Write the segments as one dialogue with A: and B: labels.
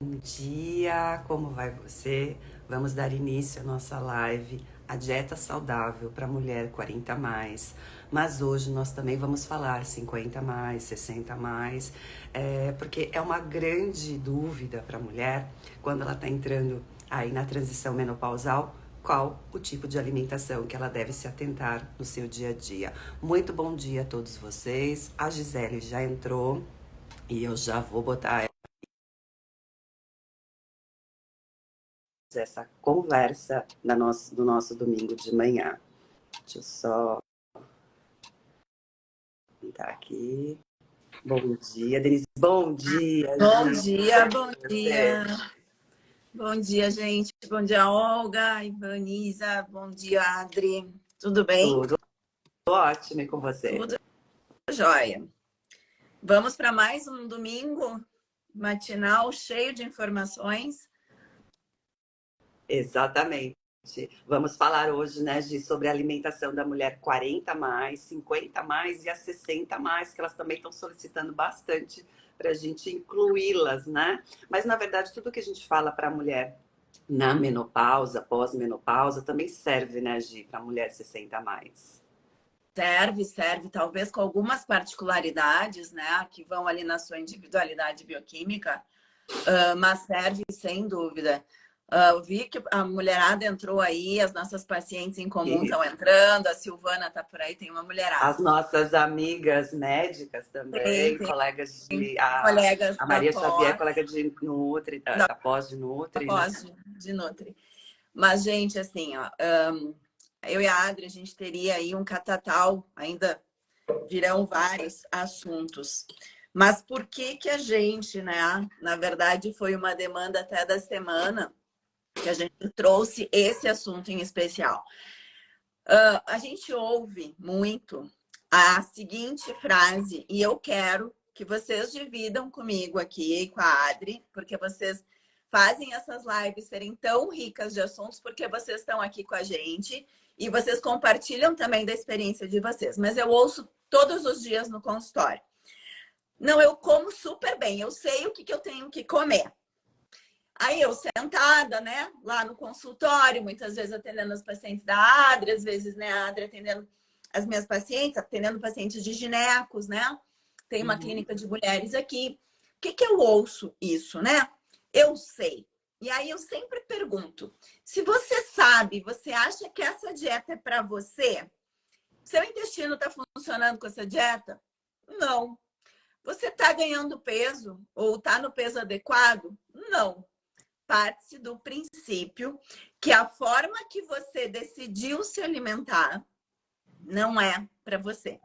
A: Bom dia, como vai você? Vamos dar início à nossa live, a dieta saudável para mulher 40 a mais. Mas hoje nós também vamos falar 50 a mais, 60 a mais, porque é uma grande dúvida para a mulher quando ela está entrando aí na transição menopausal. Qual o tipo de alimentação que ela deve se atentar no seu dia a dia? Muito bom dia a todos vocês. A Gisele já entrou e eu já vou botar essa conversa do nosso domingo de manhã. Deixa eu só tentar aqui. Bom dia, Denise. Bom dia,
B: Bom
A: Gi.
B: dia, bom
A: Você?
B: dia. Bom dia, gente. Bom dia, Olga, Ivaniza. Bom dia, Adri. Tudo bem?
A: Tudo ótimo e com você?
B: Tudo jóia. Vamos para mais um domingo matinal cheio de informações.
A: Exatamente. Vamos falar hoje, né, Gi, sobre a alimentação da mulher 40 a mais, 50 a mais e a 60 a mais, que elas também estão solicitando bastante para a gente incluí-las, né? Mas, na verdade, tudo que a gente fala para a mulher na menopausa, pós-menopausa, também serve, né, Gi, para a mulher 60 a mais.
B: Serve, talvez com algumas particularidades, né, que vão ali na sua individualidade bioquímica, mas serve sem dúvida. Eu vi que a mulherada entrou aí, as nossas pacientes em comum estão
A: Isso.
B: entrando, a Silvana está por aí, tem uma
A: As
B: mulherada.
A: nossas amigas médicas também,
B: Tem
A: colegas de...
B: colegas
A: A
B: da
A: Maria Xavier,
B: pós,
A: colega de Nutri, da pós de Nutri, né?
B: pós de Nutri. Mas, gente, assim, ó, eu e a Adri, a gente teria aí um catatal, ainda virão vários assuntos. Mas por que que a gente, né? Na verdade, foi uma demanda até da semana que a gente trouxe esse assunto em especial. A gente ouve muito a seguinte frase, e eu quero que vocês dividam comigo aqui, com a Adri, porque vocês fazem essas lives serem tão ricas de assuntos, porque vocês estão aqui com a gente e vocês compartilham também da experiência de vocês. Mas eu ouço todos os dias no consultório. Não, eu como super bem, eu sei o que eu tenho que comer. Aí eu sentada, né, lá no consultório, muitas vezes atendendo os pacientes da Adri, às vezes, né, a Adri atendendo as minhas pacientes, atendendo pacientes de ginecos, né? Tem uma
A: Uhum.
B: clínica de mulheres aqui. O que que eu ouço isso, né? Eu sei. E aí eu sempre pergunto, se você sabe, você acha que essa dieta é para você? Seu intestino está funcionando com essa dieta? Não. Você está ganhando peso ou está no peso adequado? Não. Parte-se do princípio que a forma que você decidiu se alimentar não é para você.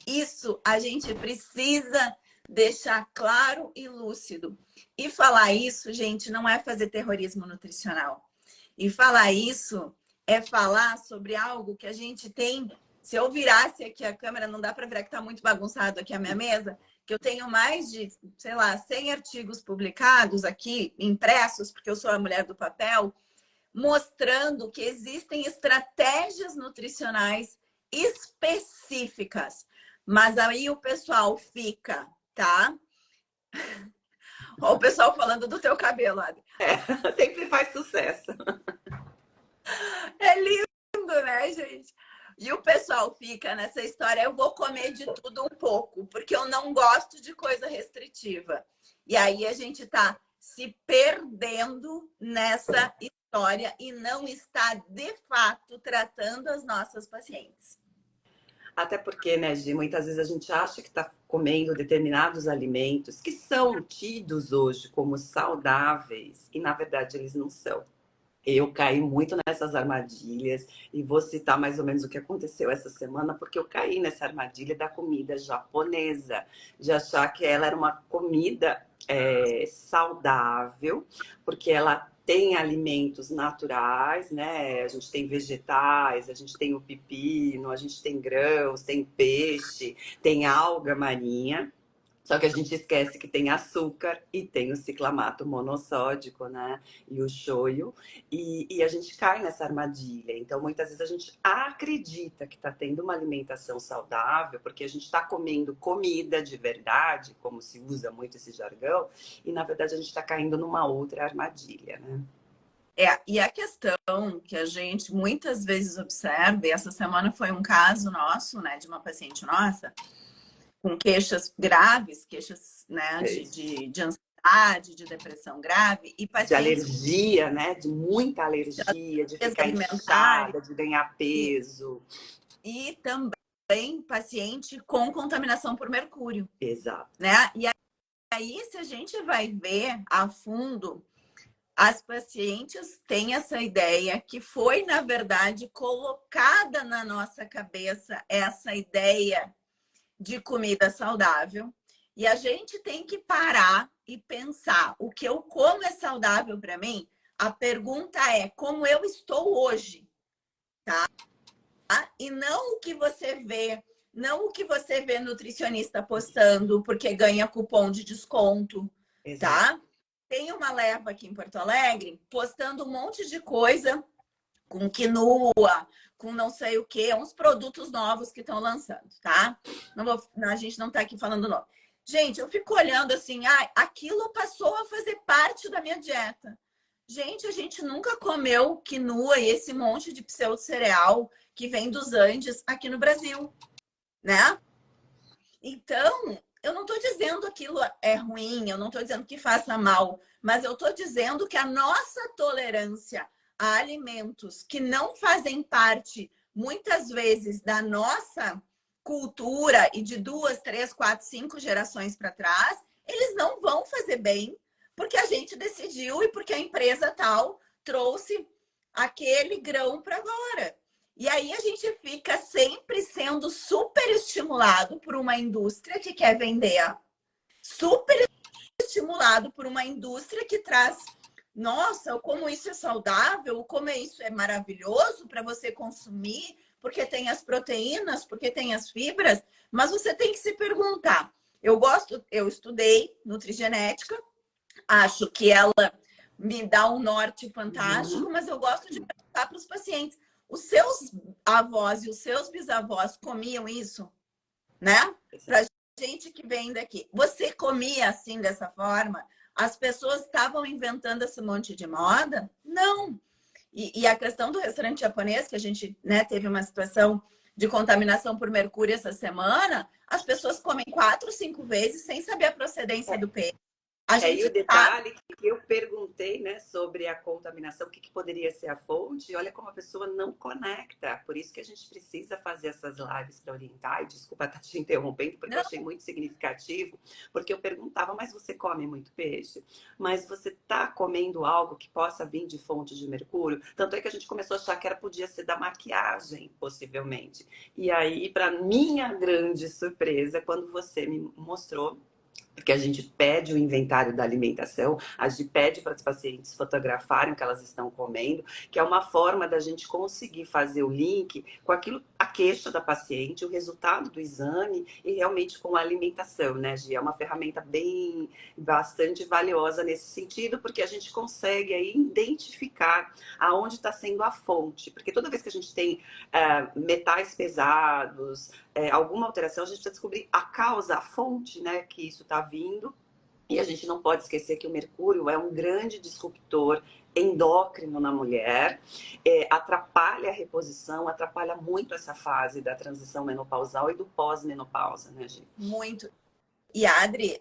B: Isso a gente precisa deixar claro e lúcido. E falar isso, gente, não é fazer terrorismo nutricional. E falar isso é falar sobre algo que a gente tem. Se eu virasse aqui a câmera, não dá para ver que está muito bagunçado aqui a minha mesa, que eu tenho mais de, sei lá, 100 artigos publicados aqui, impressos, porque eu sou a mulher do papel, mostrando que existem estratégias nutricionais específicas. Mas aí o pessoal fica, tá? Olha o pessoal falando do teu cabelo, Adri.
A: Sempre faz sucesso.
B: É lindo, né, gente? E o pessoal fica nessa história, eu vou comer de tudo um pouco, porque eu não gosto de coisa restritiva. E aí a gente tá se perdendo nessa história e não está, de fato, tratando as nossas pacientes.
A: Até porque, né, Gi, muitas vezes a gente acha que está comendo determinados alimentos que são tidos hoje como saudáveis e, na verdade, eles não são. Eu caí muito nessas armadilhas e vou citar mais ou menos o que aconteceu essa semana, porque eu caí nessa armadilha da comida japonesa, de achar que ela era uma comida saudável, porque ela tem alimentos naturais, né? A gente tem vegetais, a gente tem o pepino, a gente tem grãos, tem peixe, tem alga marinha. Só que a gente esquece que tem açúcar e tem o ciclamato monossódico, né? E o shoyu. E a gente cai nessa armadilha. Então, muitas vezes a gente acredita que está tendo uma alimentação saudável, porque a gente está comendo comida de verdade, como se usa muito esse jargão, e na verdade a gente está caindo numa outra armadilha, né?
B: E a questão que a gente muitas vezes observa, e essa semana foi um caso nosso, né, de uma paciente nossa, com queixas graves, queixas, né, de ansiedade, de depressão grave, e
A: De
B: pacientes
A: alergia, né? De muita alergia, de ficar
B: alimentares
A: inchada, de ganhar
B: e,
A: peso.
B: e também paciente com contaminação por mercúrio,
A: Exato.
B: né? E aí, se a gente vai ver a fundo, as pacientes têm essa ideia que foi, na verdade, colocada na nossa cabeça essa ideia de comida saudável. E a gente tem que parar e pensar: o que eu como é saudável para mim? A pergunta é como eu estou hoje, tá? E não o que você vê, não o que você vê nutricionista postando porque ganha cupom de desconto,
A: Exato.
B: tá? Tem uma leva aqui em Porto Alegre postando um monte de coisa com quinoa, com não sei o que, uns produtos novos que estão lançando, tá? A gente não tá aqui falando nome. Gente, eu fico olhando assim, aquilo passou a fazer parte da minha dieta. Gente, a gente nunca comeu quinoa e esse monte de pseudo-cereal que vem dos Andes aqui no Brasil, né? Então, eu não estou dizendo que aquilo é ruim, eu não estou dizendo que faça mal, mas eu estou dizendo que a nossa tolerância a alimentos que não fazem parte, muitas vezes, da nossa cultura e de 2, 3, 4, 5 gerações para trás, eles não vão fazer bem, porque a gente decidiu e porque a empresa tal trouxe aquele grão para agora. E aí a gente fica sempre sendo super estimulado por uma indústria que quer vender, super estimulado por uma indústria que traz, nossa, como isso é saudável, como isso é maravilhoso para você consumir, porque tem as proteínas, porque tem as fibras, mas você tem que se perguntar. Eu estudei nutrigenética, acho que ela me dá um norte fantástico, mas eu gosto de perguntar para os pacientes: os seus avós e os seus bisavós comiam isso, né? Para gente que vem daqui. Você comia assim, dessa forma? As pessoas estavam inventando esse monte de moda? Não. E a questão do restaurante japonês, que a gente, né, teve uma situação de contaminação por mercúrio essa semana, as pessoas comem 4, 5 vezes sem saber a procedência do peixe. A
A: E
B: gente
A: o detalhe que eu perguntei, né, sobre a contaminação, o que poderia ser a fonte, e olha como a pessoa não conecta. Por isso que a gente precisa fazer essas lives para orientar. E desculpa estar te interrompendo, porque eu achei muito significativo, porque eu perguntava: mas você come muito peixe? Mas você está comendo algo que possa vir de fonte de mercúrio? Tanto é que a gente começou a achar que podia ser da maquiagem, possivelmente. E aí, para minha grande surpresa, quando você me mostrou, porque a gente pede o inventário da alimentação, a gente pede para as pacientes fotografarem o que elas estão comendo, que é uma forma da gente conseguir fazer o link com aquilo, a queixa da paciente, o resultado do exame e realmente com a alimentação, né, Gi? É uma ferramenta bastante valiosa nesse sentido, porque a gente consegue aí identificar aonde está sendo a fonte, porque toda vez que a gente tem metais pesados, alguma alteração, a gente precisa descobrir a causa, a fonte, né, que isso está vindo. E a gente não pode esquecer que o mercúrio é um grande disruptor endócrino na mulher, atrapalha a reposição, atrapalha muito essa fase da transição menopausal e do pós-menopausa, né, gente?
B: Muito. E Adri,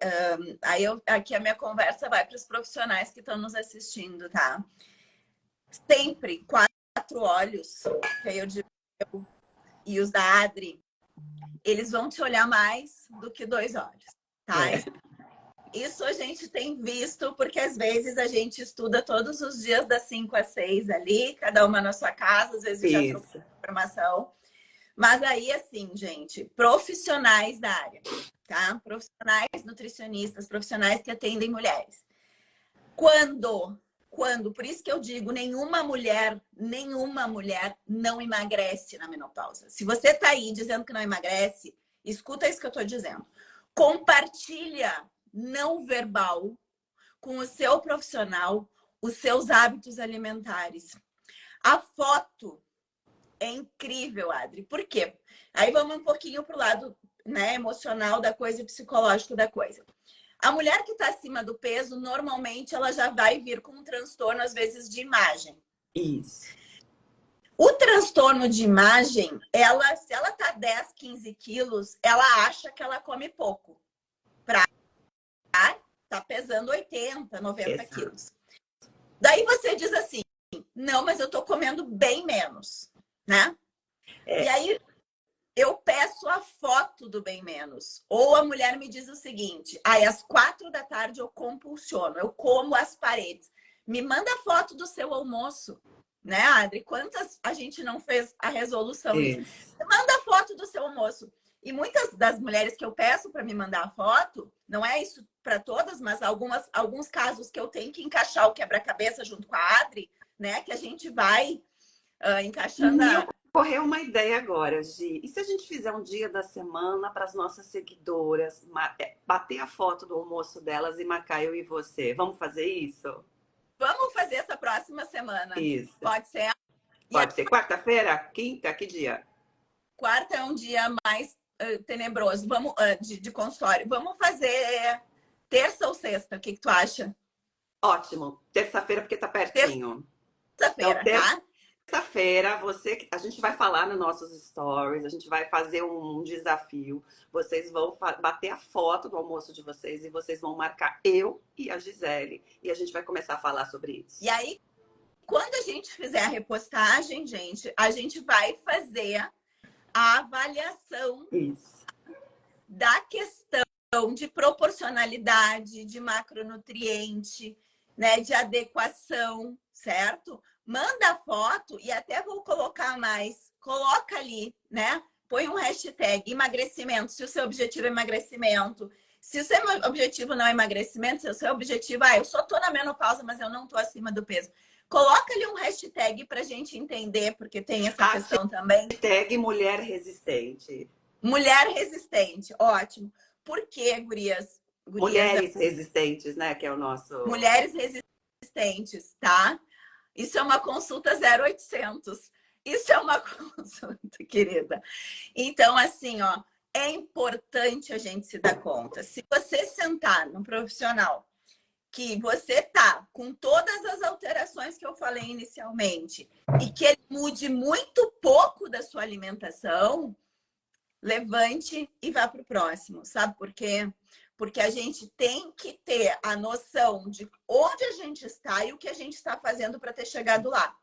B: aqui a minha conversa vai para os profissionais que estão nos assistindo, tá? Sempre 4 olhos, que aí eu digo, e os da Adri, eles vão te olhar mais do que 2 olhos, tá? Isso a gente tem visto, porque às vezes a gente estuda todos os dias das 5 às 6 ali, cada uma na sua casa, às vezes já trocou informação. Mas aí, assim, gente, profissionais da área, tá? Profissionais nutricionistas, profissionais que atendem mulheres. Quando, por isso que eu digo, nenhuma mulher não emagrece na menopausa. Se você tá aí dizendo que não emagrece, escuta isso que eu tô dizendo. Compartilha não verbal com o seu profissional os seus hábitos alimentares. A foto é incrível, Adri. Por quê? Aí vamos um pouquinho para o lado, né, emocional da coisa e psicológico da coisa. A mulher que está acima do peso, normalmente ela já vai vir com um transtorno, às vezes, de imagem.
A: Isso.
B: O transtorno de imagem, se ela tá 10, 15 quilos, ela acha que ela come pouco. Tá pesando 80, 90
A: Exato.
B: quilos. Daí você diz assim, não, mas eu tô comendo bem menos, né? E aí eu peço a foto do bem menos. Ou a mulher me diz o seguinte, às 4 da tarde eu compulsiono, eu como as paredes. Me manda a foto do seu almoço, né, Adri? Quantas a gente não fez a resolução?
A: Isso.
B: Manda a foto do seu almoço. E muitas das mulheres que eu peço para me mandar a foto, não é isso para todas, mas alguns casos que eu tenho que encaixar o quebra-cabeça junto com a Adri, né? Que a gente vai encaixando
A: Me ocorreu uma ideia agora, Gi. E se a gente fizer um dia da semana para as nossas seguidoras, bater a foto do almoço delas e marcar eu e você? Vamos fazer isso?
B: Vamos fazer essa próxima semana.
A: Isso.
B: Pode ser?
A: Pode ser quarta-feira? Quinta? Que dia?
B: Quarta é um dia mais tenebroso. Vamos de consultório. Vamos fazer terça ou sexta? O que tu acha?
A: Ótimo. Terça-feira, porque tá pertinho.
B: Terça-feira,
A: Então,
B: tá?
A: terça-feira, a gente vai falar nos nossos stories, a gente vai fazer um desafio. Vocês vão bater a foto do almoço de vocês e vocês vão marcar eu e a Gisele. E a gente vai começar a falar sobre isso.
B: E aí, quando a gente fizer a repostagem, gente, a gente vai fazer a avaliação da questão de proporcionalidade, de macronutriente, né, de adequação, certo? Manda a foto e até vou colocar mais. Coloca ali, né? Põe um hashtag emagrecimento, se o seu objetivo é emagrecimento. Se o seu objetivo não é emagrecimento, se o seu objetivo, eu só tô na menopausa, mas eu não tô acima do peso. Coloca ali um hashtag pra gente entender, porque tem essa questão também.
A: Hashtag mulher resistente.
B: Mulher resistente, ótimo. Por quê, gurias?
A: Mulheres resistentes, né? Que é o nosso...
B: Mulheres resistentes, tá? Isso é uma consulta 0800. Isso é uma consulta, querida. Então, assim, ó, é importante a gente se dar conta. Se você sentar num profissional que você tá com todas as alterações que eu falei inicialmente e que ele mude muito pouco da sua alimentação, levante e vá para o próximo. Sabe por quê? Porque a gente tem que ter a noção de onde a gente está e o que a gente está fazendo para ter chegado lá.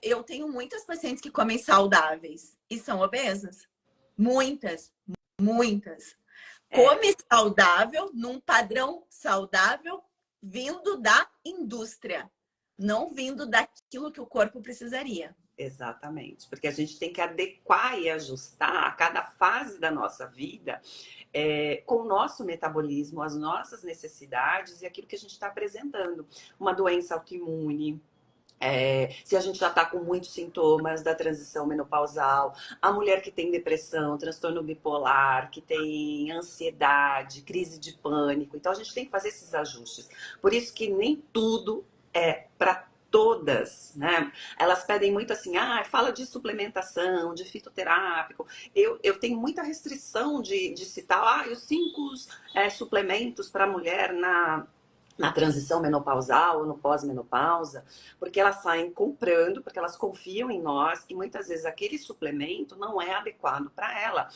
B: Eu tenho muitas pacientes que comem saudáveis e são obesas. Muitas, muitas. Come saudável num padrão saudável vindo da indústria, não vindo daquilo que o corpo precisaria.
A: Exatamente, porque a gente tem que adequar e ajustar a cada fase da nossa vida com o nosso metabolismo, as nossas necessidades e aquilo que a gente está apresentando. Uma doença autoimune, se a gente já está com muitos sintomas da transição menopausal, a mulher que tem depressão, transtorno bipolar, que tem ansiedade, crise de pânico. Então a gente tem que fazer esses ajustes. Por isso que nem tudo é para todas, né? Elas pedem muito assim, fala de suplementação, de fitoterápico. Eu tenho muita restrição de citar os 5 suplementos para a mulher na transição menopausal ou no pós-menopausa, porque elas saem comprando, porque elas confiam em nós e muitas vezes aquele suplemento não é adequado para ela.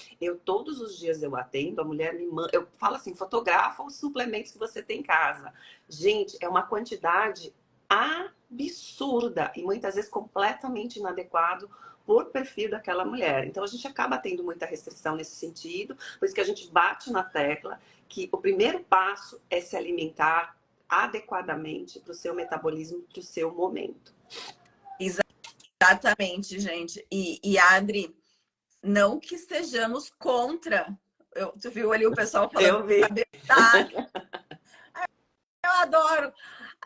A: Todos os dias eu atendo, a mulher me manda, eu falo assim, fotografa os suplementos que você tem em casa. Gente, é uma quantidade absurda e muitas vezes completamente inadequado por perfil daquela mulher. Então a gente acaba tendo muita restrição nesse sentido, por isso que a gente bate na tecla que o primeiro passo é se alimentar adequadamente para o seu metabolismo, para o seu momento.
B: Exatamente, gente. E Adri, não que sejamos contra. Tu viu ali o pessoal falando?
A: Eu vi.
B: Eu adoro.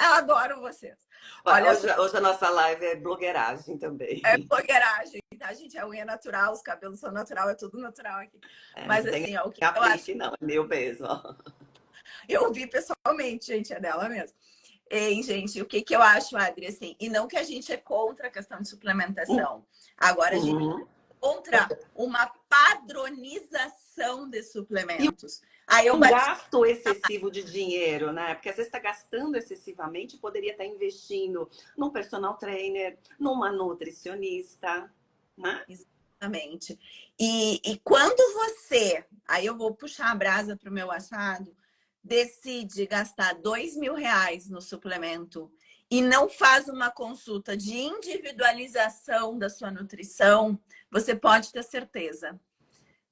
B: Eu adoro vocês.
A: Olha,
B: Olha
A: hoje a nossa live é blogueiragem também.
B: é blogueiragem, tá, gente? A unha é natural, os cabelos são natural, é tudo natural aqui.
A: É,
B: Mas
A: não tem
B: assim, ó, o que eu acho,
A: aplique, não, é meu mesmo.
B: eu vi pessoalmente, gente, é dela mesmo. Ei, gente, o que eu acho, Adri, assim, e não que a gente é contra a questão de suplementação. Agora, a gente
A: Uhum.
B: é contra uma padronização de
A: E
B: suplementos. Aí eu
A: um
B: bati.
A: gasto excessivo de dinheiro, né? Porque às vezes está gastando excessivamente, poderia estar investindo num personal trainer, numa nutricionista, né?
B: Exatamente. E quando você, aí eu vou puxar a brasa para o meu assado, decide gastar R$ 2.000 no suplemento e não faz uma consulta de individualização da sua nutrição, você pode ter certeza.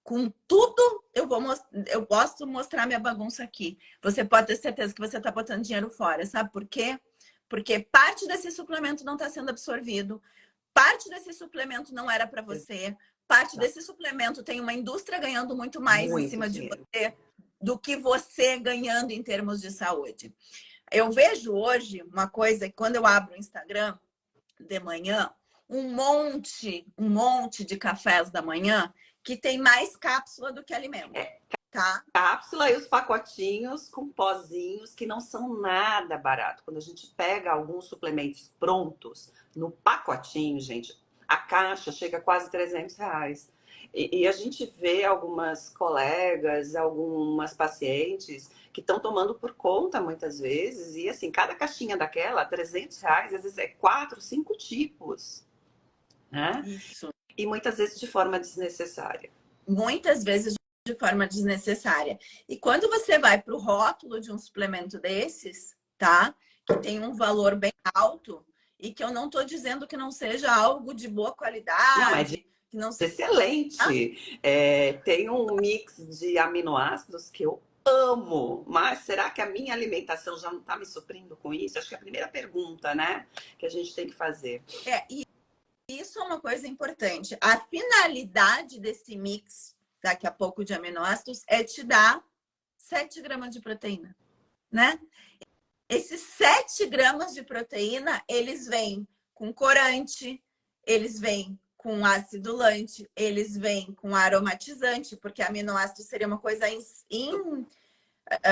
B: Com tudo, eu posso mostrar minha bagunça aqui. Você pode ter certeza que você está botando dinheiro fora. Sabe por quê? Porque parte desse suplemento não está sendo absorvido. Parte desse suplemento não era para você. Parte desse suplemento tem uma indústria ganhando muito mais em
A: Muito
B: cima de
A: dinheiro.
B: você do que você ganhando em termos de saúde. Eu vejo hoje uma coisa que quando eu abro o Instagram de manhã, um monte de cafés da manhã que tem mais cápsula do que alimento, tá?
A: Cápsula e os pacotinhos com pozinhos que não são nada barato. Quando a gente pega alguns suplementos prontos no pacotinho, gente, a caixa chega a quase R$ 300. E a gente vê algumas colegas, algumas pacientes que estão tomando por conta muitas vezes. E assim, cada caixinha daquela, R$ 300, às vezes é 4, 5 tipos, né?
B: Isso.
A: E muitas vezes de forma desnecessária.
B: Muitas vezes de forma desnecessária. E quando você vai para o rótulo de um suplemento desses, tá? Que tem um valor bem alto e que eu não estou dizendo que não seja algo de boa
A: Não, é
B: qualidade, que não seja.
A: excelente. Tem um mix de aminoácidos que eu amo, mas será que a minha alimentação já não está me suprindo com isso? Acho que é a primeira pergunta, né, que a gente tem que fazer.
B: E isso é uma coisa importante. A finalidade desse mix, daqui a pouco, de aminoácidos, é te dar 7 gramas de proteína, né? Esses 7 gramas de proteína, eles vêm com corante, eles vêm com acidulante, eles vêm com aromatizante, porque aminoácido seria uma coisa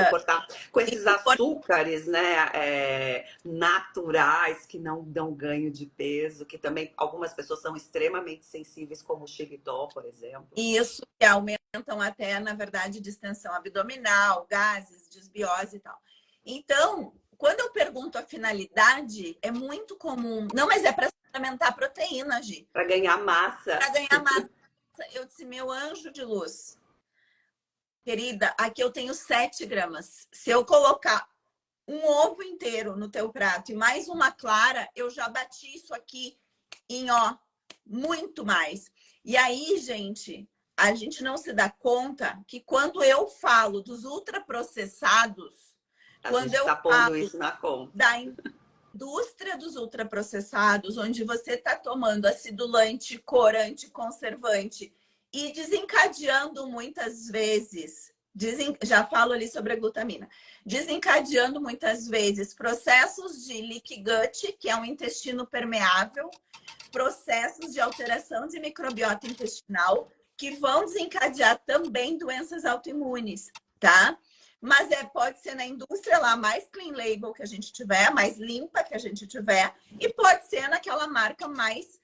A: Suportar com esses açúcares, né, naturais que não dão ganho de peso, que também algumas pessoas são extremamente sensíveis, como o xilitol, por exemplo.
B: Isso que aumentam até, na verdade, distensão abdominal, gases, desbiose e tal. Então, quando eu pergunto a finalidade, é muito comum. Não, mas é para suplementar proteína, Gi.
A: Para ganhar massa.
B: Para ganhar massa. Eu disse, meu anjo de luz. Querida, aqui eu tenho 7 gramas. Se eu colocar um ovo inteiro no teu prato e mais uma clara, eu já bati isso aqui em, ó, muito mais. E aí, gente, a gente não se dá conta que quando eu falo dos ultraprocessados, quando eu
A: está pondo
B: falo
A: isso na conta.
B: da indústria dos ultraprocessados, onde você está tomando acidulante, corante, conservante e desencadeando muitas vezes, já falo ali sobre a glutamina, desencadeando muitas vezes processos de leaky gut, que é um intestino permeável, processos de alteração de microbiota intestinal, que vão desencadear também doenças autoimunes, tá? Mas pode ser na indústria lá mais clean label que a gente tiver, mais limpa que a gente tiver, e pode ser naquela marca mais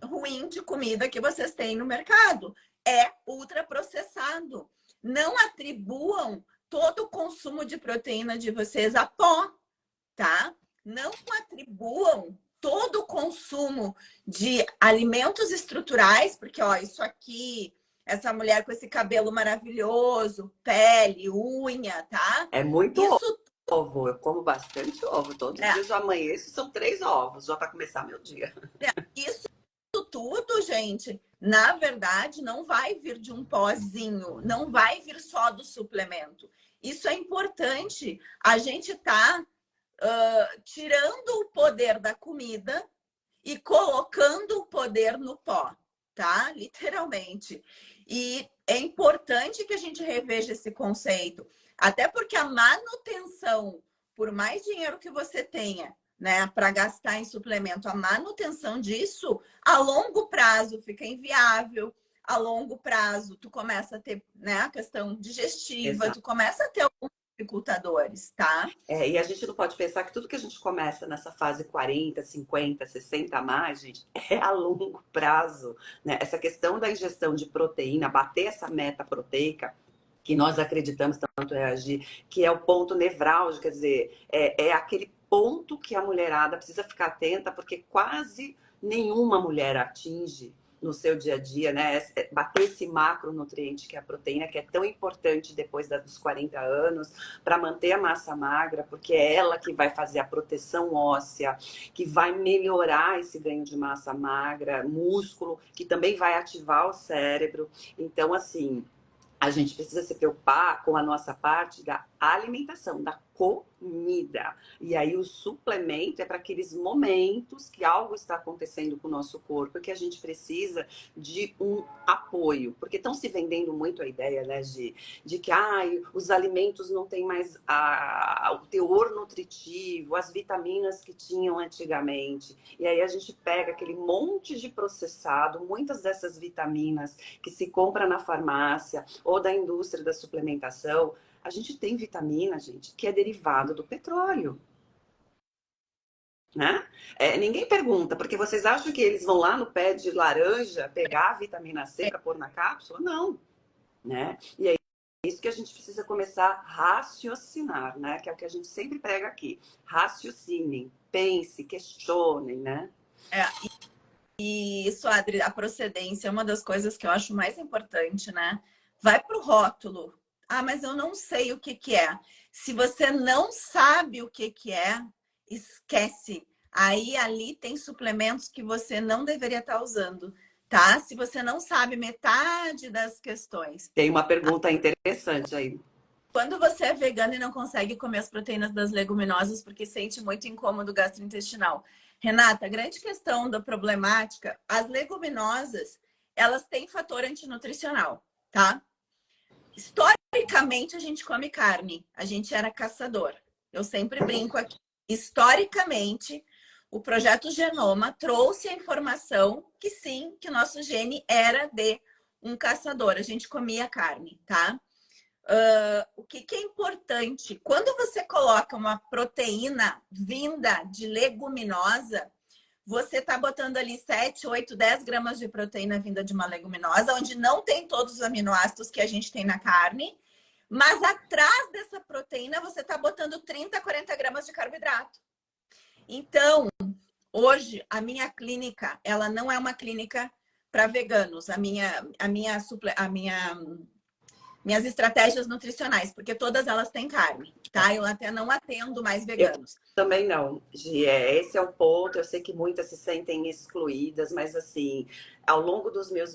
B: ruim de comida que vocês têm no mercado. É ultraprocessado. Não atribuam todo o consumo de proteína de vocês a pó, tá? Não atribuam todo o consumo de alimentos estruturais, porque, ó, isso aqui, essa mulher com esse cabelo maravilhoso, pele, unha, tá?
A: É muito
B: Isso
A: ovo, eu como bastante ovo. Todos os dias eu amanheço, são 3 ovos, já para começar meu dia.
B: Isso tudo, gente, na verdade, não vai vir de um pozinho, não vai vir só do suplemento. Isso é importante. A gente tá tirando o poder da comida e colocando o poder no pó, tá? Literalmente. E é importante que a gente reveja esse conceito, até porque a manutenção por mais dinheiro que você tenha, né, para gastar em suplemento, a manutenção disso, a longo prazo fica inviável. A longo prazo, tu começa a ter, né, a questão digestiva,
A: Exato.
B: tu começa a ter alguns dificultadores, tá?
A: E a gente não pode pensar que tudo que a gente começa nessa fase 40, 50, 60 a mais, gente, é a longo prazo, né? Essa questão da ingestão de proteína, bater essa meta proteica, que nós acreditamos tanto é agir, que é o ponto nevrálgico, quer dizer, é aquele ponto que a mulherada precisa ficar atenta, porque quase nenhuma mulher atinge no seu dia a dia, né? Bater esse macronutriente que é a proteína, que é tão importante depois dos 40 anos, para manter a massa magra, porque é ela que vai fazer a proteção óssea, que vai melhorar esse ganho de massa magra, músculo, que também vai ativar o cérebro. Então, assim, a gente precisa se preocupar com a nossa parte da alimentação, da comida. E aí o suplemento é para aqueles momentos que algo está acontecendo com o nosso corpo e que a gente precisa de um apoio. Porque estão se vendendo muito a ideia, né, de que os alimentos não têm mais o teor nutritivo, as vitaminas que tinham antigamente. E aí a gente pega aquele monte de processado, muitas dessas vitaminas que se compra na farmácia ou da indústria da suplementação. A gente tem vitamina, gente, que é derivado do petróleo, né? Ninguém pergunta, porque vocês acham que eles vão lá no pé de laranja pegar a vitamina C para pôr na cápsula? Não, né? E é isso que a gente precisa começar a raciocinar, né? Que é o que a gente sempre prega aqui. Raciocinem, pense, questionem, né?
B: E isso, Adri, a procedência é uma das coisas que eu acho mais importante, né? Vai para o rótulo. Ah, mas eu não sei o que que é. Se você não sabe o que que é, esquece. Aí ali tem suplementos que você não deveria estar usando, tá? Se você não sabe metade das questões.
A: Tem uma pergunta interessante aí.
B: Quando você é vegano e não consegue comer as proteínas das leguminosas porque sente muito incômodo gastrointestinal. Renata, a grande questão da problemática, as leguminosas, elas têm fator antinutricional, tá? Historicamente, a gente come carne. A gente era caçador. Eu sempre brinco aqui. Historicamente, o projeto Genoma trouxe a informação que sim, que o nosso gene era de um caçador. A gente comia carne, tá? O que é importante? Quando você coloca uma proteína vinda de leguminosa, você está botando ali 7, 8, 10 gramas de proteína vinda de uma leguminosa, onde não tem todos os aminoácidos que a gente tem na carne, mas atrás dessa proteína você está botando 30, 40 gramas de carboidrato. Então, hoje, a minha clínica, ela não é uma clínica para veganos. Minhas estratégias nutricionais, porque todas elas têm carne, tá? Eu até não atendo mais veganos.
A: Eu também não, Gi. Esse é o ponto. Eu sei que muitas se sentem excluídas, mas assim, ao longo dos meus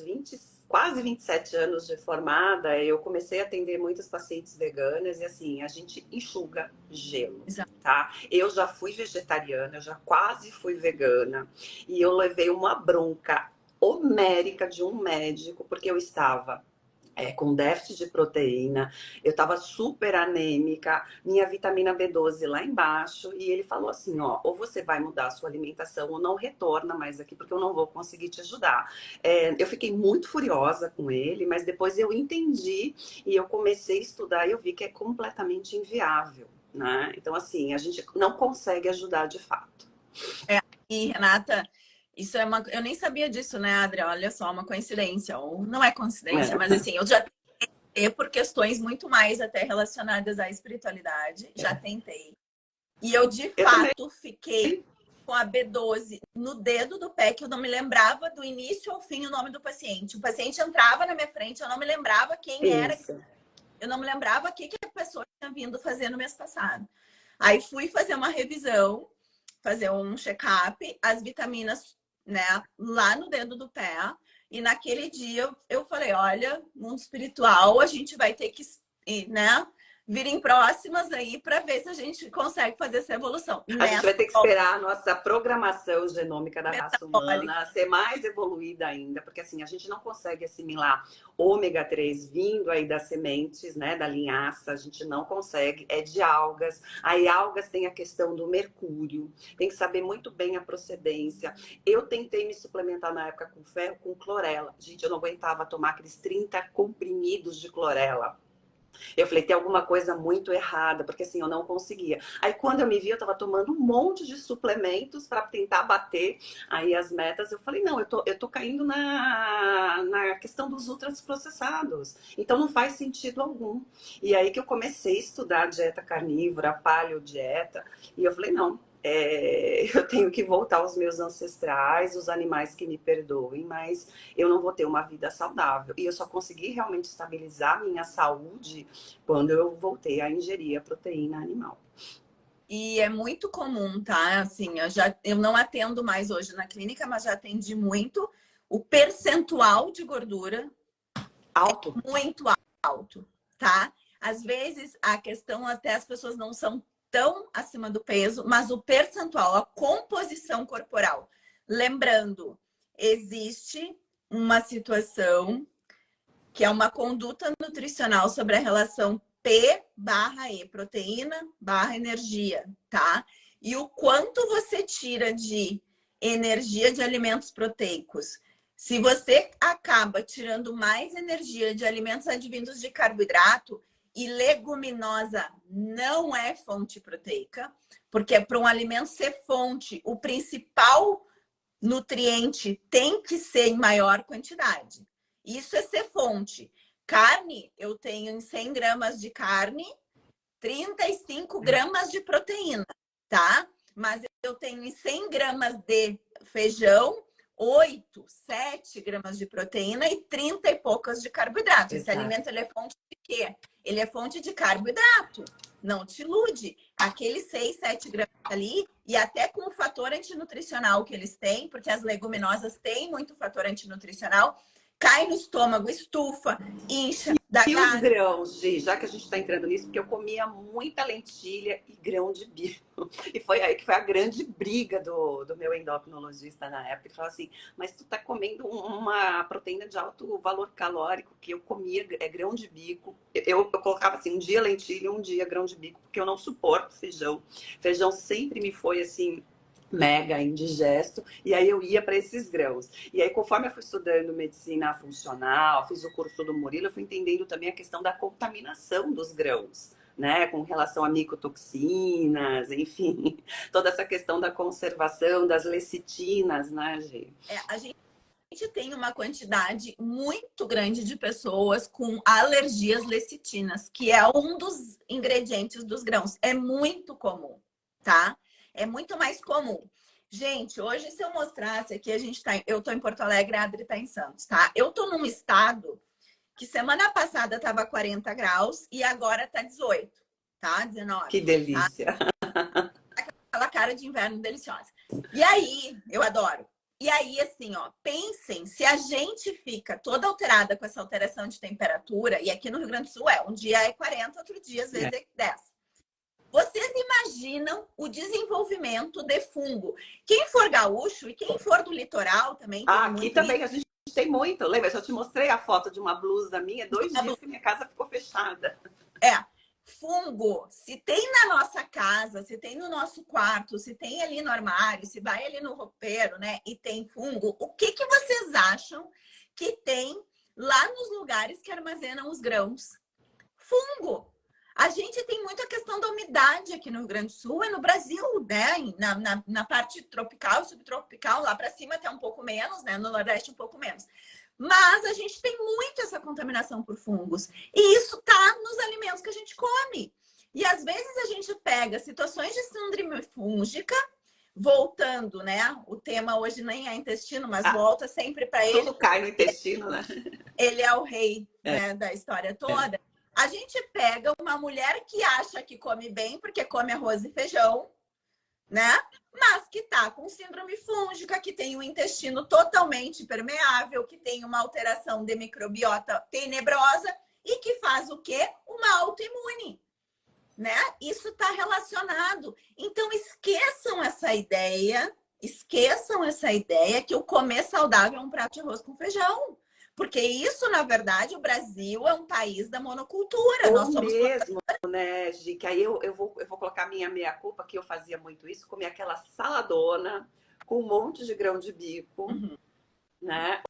A: quase 27 anos de formada, eu comecei a atender muitas pacientes veganas e assim, a gente enxuga gelo,
B: Exato.
A: tá? Eu já fui vegetariana, eu já quase fui vegana e eu levei uma bronca homérica de um médico porque eu estava com déficit de proteína, eu estava super anêmica, minha vitamina B12 lá embaixo, e ele falou assim, ó, ou você vai mudar a sua alimentação ou não retorna mais aqui, porque eu não vou conseguir te ajudar. Eu fiquei muito furiosa com ele, mas depois eu entendi e eu comecei a estudar e eu vi que é completamente inviável, né? Então, assim, a gente não consegue ajudar de fato.
B: E, Renata, isso é uma... Eu nem sabia disso, né, Adri? Olha só, uma coincidência. Ou não é coincidência, mas assim, eu já tentei por questões muito mais até relacionadas à espiritualidade. Já tentei. E eu, de fato, fiquei com a B12 no dedo do pé, que eu não me lembrava do início ao fim o nome do paciente. O paciente entrava na minha frente, eu não me lembrava quem era. Eu não me lembrava o que a pessoa tinha vindo fazer no mês passado. Aí fui fazer uma revisão, fazer um check-up, as vitaminas, né, lá no dedo do pé. E naquele dia eu falei, olha, mundo espiritual, a gente vai ter que, né, virem próximas aí para ver se a gente consegue fazer essa evolução.
A: A gente vai ter que esperar a nossa programação genômica da raça humana ser mais evoluída ainda, porque assim, a gente não consegue assimilar ômega 3 vindo aí das sementes, né, da linhaça, a gente não consegue, é de algas. Aí algas tem a questão do mercúrio, tem que saber muito bem a procedência. Eu tentei me suplementar na época com ferro, com clorela. Gente, eu não aguentava tomar aqueles 30 comprimidos de clorela. Eu falei, tem alguma coisa muito errada, porque assim, eu não conseguia. Aí quando eu me vi, eu tava tomando um monte de suplementos para tentar bater aí as metas. Eu falei, não, eu tô caindo na questão dos ultraprocessados. Então não faz sentido algum. E aí que eu comecei a estudar dieta carnívora, paleodieta, e eu falei, não. Eu tenho que voltar aos meus ancestrais, os animais que me perdoem, mas eu não vou ter uma vida saudável. E eu só consegui realmente estabilizar minha saúde quando eu voltei a ingerir a proteína animal.
B: E é muito comum, tá? Assim, eu não atendo mais hoje na clínica, mas já atendi muito. O percentual de gordura
A: alto,
B: é muito alto, tá? Às vezes a questão até as pessoas não são tão acima do peso, mas o percentual, a composição corporal. Lembrando, existe uma situação que é uma conduta nutricional sobre a relação P/E, proteína/energia, tá? E o quanto você tira de energia de alimentos proteicos. Se você acaba tirando mais energia de alimentos advindos de carboidrato, e leguminosa não é fonte proteica, porque para um alimento ser fonte, o principal nutriente tem que ser em maior quantidade. Isso é ser fonte. Carne, eu tenho em 100 gramas de carne, 35 gramas de proteína, tá? Mas eu tenho em 100 gramas de feijão, 8, 7 gramas de proteína e 30 e poucas de carboidrato. Esse alimento ele é fonte de quê? Ele é fonte de carboidrato. Não te ilude. Aqueles 6, 7 gramas ali, e até com o fator antinutricional que eles têm, porque as leguminosas têm muito fator antinutricional, cai no estômago, estufa, incha, dá
A: E
B: gás.
A: os grãos, Gi, já que a gente está entrando nisso, porque eu comia muita lentilha e grão de bico. E foi aí que foi a grande briga do meu endocrinologista na época. Ele falou assim, mas tu tá comendo uma proteína de alto valor calórico, que eu comia grão de bico. Eu colocava assim, um dia lentilha, um dia grão de bico, porque eu não suporto feijão. Feijão sempre me foi assim mega indigesto, e aí eu ia para esses grãos. E aí, conforme eu fui estudando medicina funcional, fiz o curso do Murilo, eu fui entendendo também a questão da contaminação dos grãos, né? Com relação a micotoxinas, enfim, toda essa questão da conservação das lecitinas, né, Gi?
B: A gente tem uma quantidade muito grande de pessoas com alergias lecitinas, que é um dos ingredientes dos grãos. É muito comum, tá? É muito mais comum. Gente, hoje se eu mostrasse aqui, eu tô em Porto Alegre, a Adri tá em Santos, tá? Eu tô num estado que semana passada tava 40 graus e agora tá 18, tá? 19.
A: Que delícia!
B: Tá? Aquela cara de inverno deliciosa. E aí, eu adoro. E aí, assim, ó, pensem, se a gente fica toda alterada com essa alteração de temperatura, e aqui no Rio Grande do Sul um dia é 40, outro dia às vezes é 10. Vocês imaginam o desenvolvimento de fungo? Quem for gaúcho e quem for do litoral também tem
A: aqui
B: muito
A: também
B: isso.
A: a gente tem muito. Lembra? Eu te mostrei a foto de uma blusa minha, 2 dias que minha casa ficou fechada.
B: Fungo, se tem na nossa casa, se tem no nosso quarto, se tem ali no armário, se vai ali no roupeiro, né? E tem fungo, o que vocês acham que tem lá nos lugares que armazenam os grãos? Fungo! A gente tem muita questão da umidade aqui no Rio Grande do Sul e no Brasil, né? Na parte tropical, subtropical, lá para cima até um pouco menos, né? No Nordeste um pouco menos. Mas a gente tem muito essa contaminação por fungos. E isso tá nos alimentos que a gente come. E às vezes a gente pega situações de síndrome fúngica, voltando, né? O tema hoje nem é intestino, mas volta sempre para ele.
A: Tudo cai no intestino, né?
B: Ele é o rei, né, da história toda. A gente pega uma mulher que acha que come bem, porque come arroz e feijão, né? Mas que tá com síndrome fúngica, que tem o intestino totalmente permeável, que tem uma alteração de microbiota tenebrosa e que faz o quê? Uma autoimune. né? Isso está relacionado. Então, esqueçam essa ideia que o comer saudável é um prato de arroz com feijão. Porque isso, na verdade, o Brasil é um país da monocultura. Nós
A: Ou
B: somos...
A: mesmo, né, Gi, que aí eu vou colocar minha meia-culpa, que eu fazia muito isso, comia aquela saladona com um monte de grão de bico,
B: Uhum.
A: né?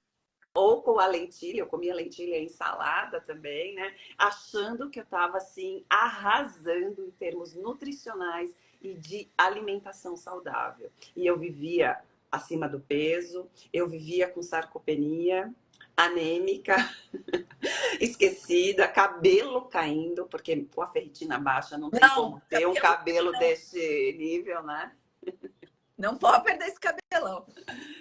A: Ou com a lentilha, eu comia lentilha em salada também, né? Achando que eu estava assim arrasando em termos nutricionais e de alimentação saudável. E eu vivia acima do peso, eu vivia com sarcopenia, anêmica, esquecida, cabelo caindo, porque com a ferritina baixa não tem
B: Não,
A: como ter um cabelo desse nível, né?
B: não pode perder esse cabelão.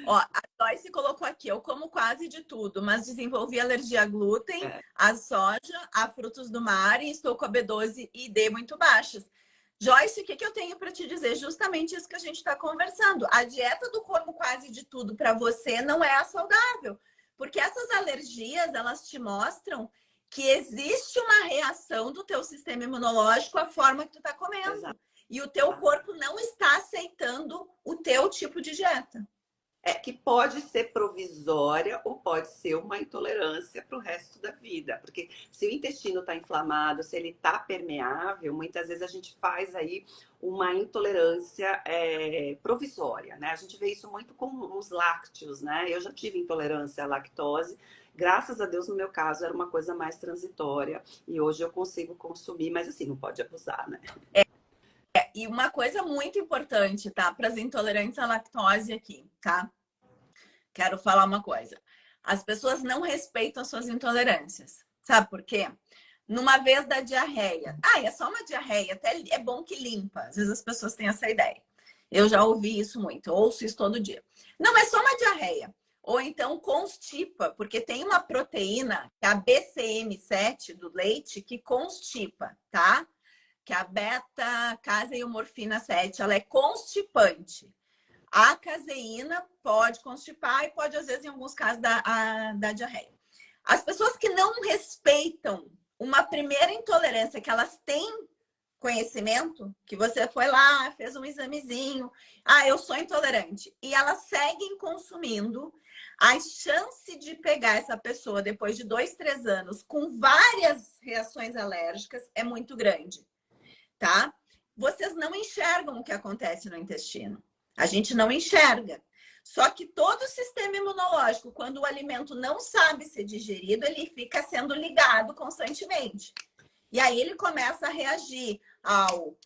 B: Ó, a Joyce colocou aqui, eu como quase de tudo, mas desenvolvi alergia a glúten,
A: É.
B: a soja, a frutos do mar e estou com a B12 e D muito baixas. Joyce, o que eu tenho para te dizer? Justamente isso que a gente está conversando. A dieta do como quase de tudo para você não é a saudável. Porque essas alergias, elas te mostram que existe uma reação do teu sistema imunológico à forma que tu está comendo.
A: Exato.
B: E o teu corpo não está aceitando o teu tipo de dieta.
A: É que pode ser provisória ou pode ser uma intolerância para o resto da vida. Porque se o intestino está inflamado, se ele está permeável, muitas vezes a gente faz aí uma intolerância provisória, né? A gente vê isso muito com os lácteos, né? Eu já tive intolerância à lactose. Graças a Deus, no meu caso, era uma coisa mais transitória. E hoje eu consigo consumir, mas assim, não pode abusar, né?
B: E uma coisa muito importante, tá? Para as intolerantes à lactose aqui, tá? Quero falar uma coisa. As pessoas não respeitam as suas intolerâncias. Sabe por quê? Numa vez da diarreia. Ah, é só uma diarreia. Até é bom que limpa. Às vezes as pessoas têm essa ideia. Eu já ouvi isso muito. Eu ouço isso todo dia. Não, é só uma diarreia. Ou então constipa, porque tem uma proteína, que é a BCM7 do leite, que constipa, tá? Que é a beta-caseomorfina 7. Ela é constipante. A caseína pode constipar e pode, às vezes, em alguns casos, dar diarreia. As pessoas que não respeitam uma primeira intolerância que elas têm conhecimento, que você foi lá, fez um examezinho, eu sou intolerante, e elas seguem consumindo, a chance de pegar essa pessoa depois de 2, 3 anos com várias reações alérgicas é muito grande, tá? Vocês não enxergam o que acontece no intestino. A gente não enxerga. Só que todo o sistema imunológico, quando o alimento não sabe ser digerido, ele fica sendo ligado constantemente. E aí ele começa a reagir ao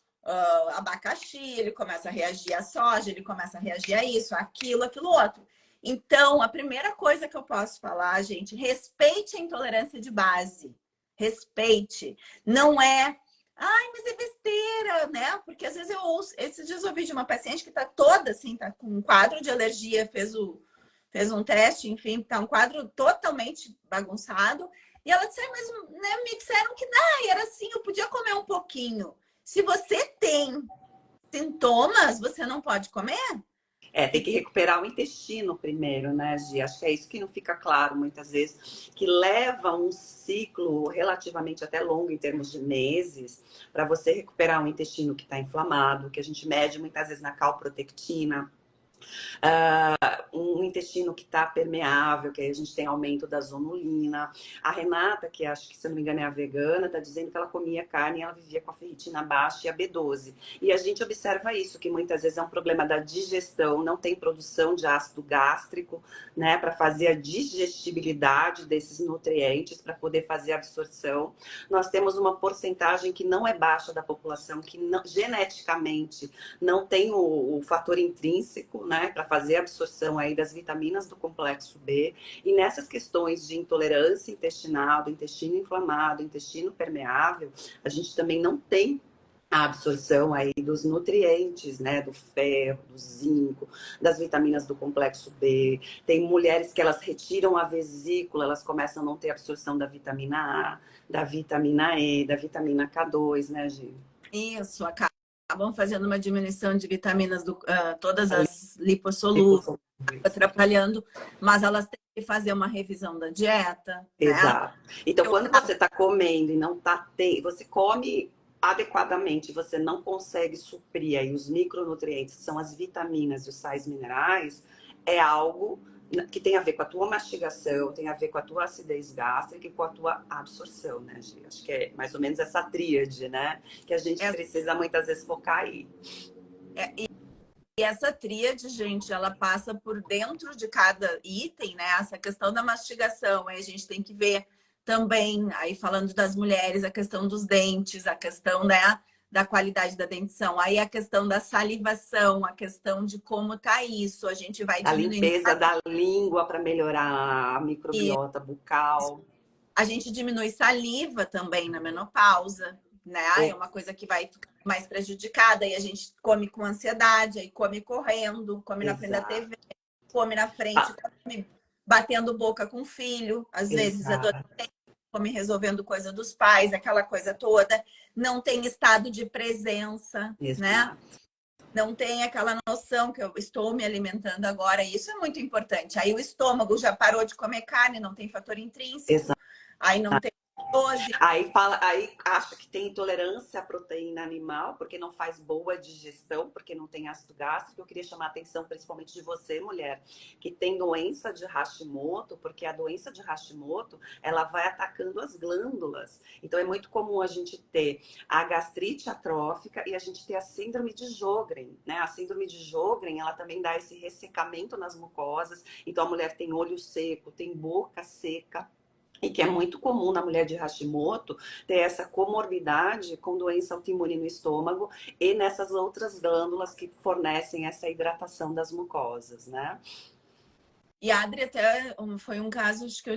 B: abacaxi, ele começa a reagir à soja, ele começa a reagir a isso, aquilo outro. Então, a primeira coisa que eu posso falar, gente, respeite a intolerância de base. Respeite. Não é... Ai, mas é besteira, né? Porque às vezes eu ouço... Esses dias eu ouvi de uma paciente que tá toda assim, tá com um quadro de alergia, fez um teste, enfim, tá um quadro totalmente bagunçado. E ela disse, mas né, me disseram que era assim, eu podia comer um pouquinho. Se você tem sintomas, você não pode comer?
A: Tem que recuperar o intestino primeiro, né, Gi? Acho que é isso que não fica claro muitas vezes, que leva um ciclo relativamente até longo, em termos de meses, para você recuperar um intestino que está inflamado, que a gente mede muitas vezes na calprotectina. Um intestino que está permeável, que aí a gente tem aumento da zonulina. A Renata, que acho que, se eu não me engano, é a vegana, está dizendo que ela comia carne e ela vivia com a ferritina baixa e a B12. E a gente observa isso, que muitas vezes é um problema da digestão, não tem produção de ácido gástrico, né, para fazer a digestibilidade desses nutrientes, para poder fazer a absorção. Nós temos uma porcentagem que não é baixa da população, que não, geneticamente não tem o fator intrínseco, né, para fazer a absorção aí das vitaminas do complexo B. E nessas questões de intolerância intestinal, do intestino inflamado, intestino permeável, a gente também não tem a absorção aí dos nutrientes, né, do ferro, do zinco, das vitaminas do complexo B. Tem mulheres que elas retiram a vesícula, elas começam a não ter absorção da vitamina A, da vitamina E, da vitamina K2, né, Gi?
B: Isso, acabam fazendo uma diminuição de vitaminas, todas as lipossolúveis, atrapalhando, mas elas têm que fazer uma revisão da dieta, né?
A: Exato. Então, quando você está comendo e não está... Você come adequadamente você não consegue suprir aí os micronutrientes, que são as vitaminas e os sais minerais, é algo que tem a ver com a tua mastigação, tem a ver com a tua acidez gástrica e com a tua absorção, né, Gi? Acho que é mais ou menos essa tríade, né? Que a gente
B: É,
A: precisa muitas vezes focar aí.
B: e essa tríade, gente, ela passa por dentro de cada item, né? Essa questão da mastigação, aí a gente tem que ver também, aí falando das mulheres, a questão dos dentes, a questão, né, da qualidade da dentição, aí a questão da salivação, a questão de como tá isso, a gente vai
A: A
B: diminuindo.
A: limpeza da língua para melhorar a
B: E
A: microbiota bucal.
B: a gente diminui saliva também na menopausa, né? É
A: Ou,
B: uma coisa que vai ficar mais prejudicada, e a gente come com ansiedade, aí come correndo, come na frente da
A: exato.
B: TV, come na frente,
A: Ah,
B: come batendo boca com o filho, às vezes
A: exato.
B: adolescente, come resolvendo coisa dos pais, aquela coisa toda, não tem estado de presença, né?
A: Exato.
B: Não tem aquela noção que eu estou me alimentando agora, e isso é muito importante. Aí o estômago já parou de comer carne, não tem fator intrínseco,
A: Exato.
B: aí não tem dose.
A: Aí acha que tem intolerância à proteína animal, porque não faz boa digestão, porque não tem ácido gástrico. Eu queria chamar a atenção principalmente de você, mulher, que tem doença de Hashimoto, porque a doença de Hashimoto, ela vai atacando as glândulas. Então é muito comum a gente ter a gastrite atrófica e a gente ter a síndrome de Sjögren, né? A síndrome de Sjögren, ela também dá esse ressecamento nas mucosas. Então a mulher tem olho seco, tem boca seca, e que é muito comum na mulher de Hashimoto ter essa comorbidade com doença autoimune no estômago e nessas outras glândulas que fornecem essa hidratação das mucosas, né?
B: E a Adri até foi um caso que eu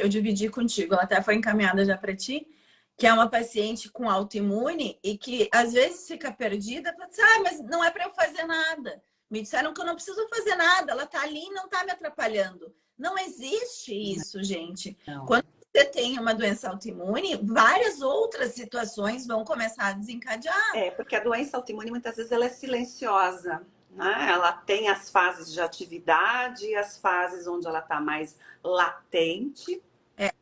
B: dividi contigo, ela até foi encaminhada já para ti, que é uma paciente com autoimune e que às vezes fica perdida, fala assim, mas não é para eu fazer nada. Me disseram que eu não preciso fazer nada, ela tá ali e não tá me atrapalhando. Não existe isso, gente.
A: Não.
B: Quando você tem uma doença autoimune, várias outras situações vão começar a desencadear.
A: É, porque a doença autoimune muitas vezes ela é silenciosa, né? Ela tem as fases de atividade e as fases onde ela está mais latente.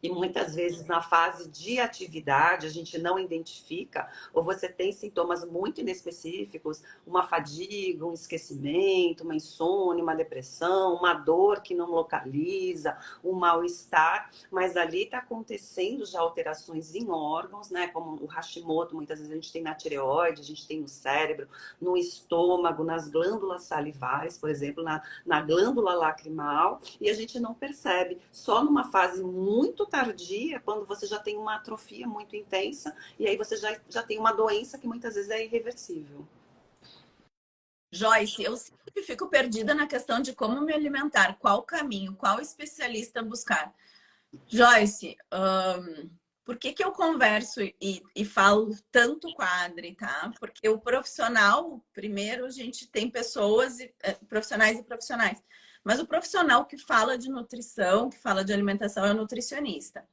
A: E muitas vezes na fase de atividade a gente não identifica, ou você tem sintomas muito inespecíficos, uma fadiga, um esquecimento, uma insônia, uma depressão, uma dor que não localiza, um mal-estar, mas ali está acontecendo já alterações em órgãos, né? Como o Hashimoto, muitas vezes a gente tem na tireoide, a gente tem no cérebro, no estômago, nas glândulas salivares, por exemplo, na glândula lacrimal, e a gente não percebe, só numa fase muito tardia, quando você já tem uma atrofia muito intensa, e aí você já tem uma doença que muitas vezes é irreversível.
B: Joyce, eu sempre fico perdida na questão de como me alimentar, qual caminho, qual especialista buscar. Joyce, por que que eu converso e falo tanto com a Adri, tá? Porque o profissional, primeiro, a gente tem pessoas, profissionais e profissionais. Mas o profissional que fala de nutrição, que fala de alimentação, é o nutricionista.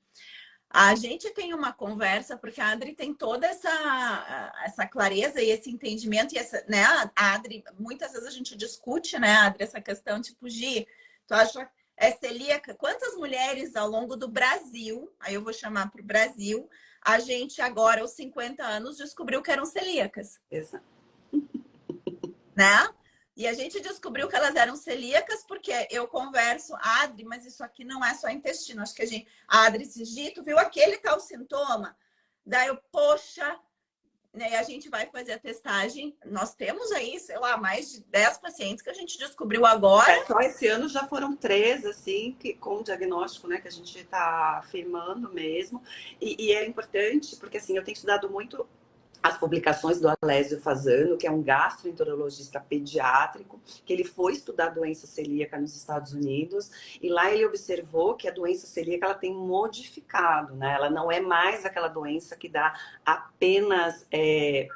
B: A gente tem uma conversa, porque a Adri tem toda essa clareza e esse entendimento, e essa, né? A Adri, muitas vezes a gente discute, né, Adri, essa questão, tipo, Gi, tu acha é celíaca? Quantas mulheres ao longo do Brasil, aí eu vou chamar para o Brasil, a gente agora, aos 50 anos, descobriu que eram celíacas,
A: Exato.
B: né? E a gente descobriu que elas eram celíacas porque eu converso, Adri, mas isso aqui não é só intestino. Acho que a Adri esses dias, tu viu aquele tal sintoma? Daí eu, poxa, né? E a gente vai fazer a testagem. Nós temos aí, sei lá, mais de 10 pacientes que a gente descobriu agora.
A: Só esse ano já foram 3, assim, que, com o diagnóstico, né, que a gente está afirmando mesmo. E é importante, porque assim, eu tenho estudado muito as publicações do Alésio Fasano, que é um gastroenterologista pediátrico, que ele foi estudar doença celíaca nos Estados Unidos, e lá ele observou que a doença celíaca ela tem modificado, né? Ela não é mais aquela doença que dá apenas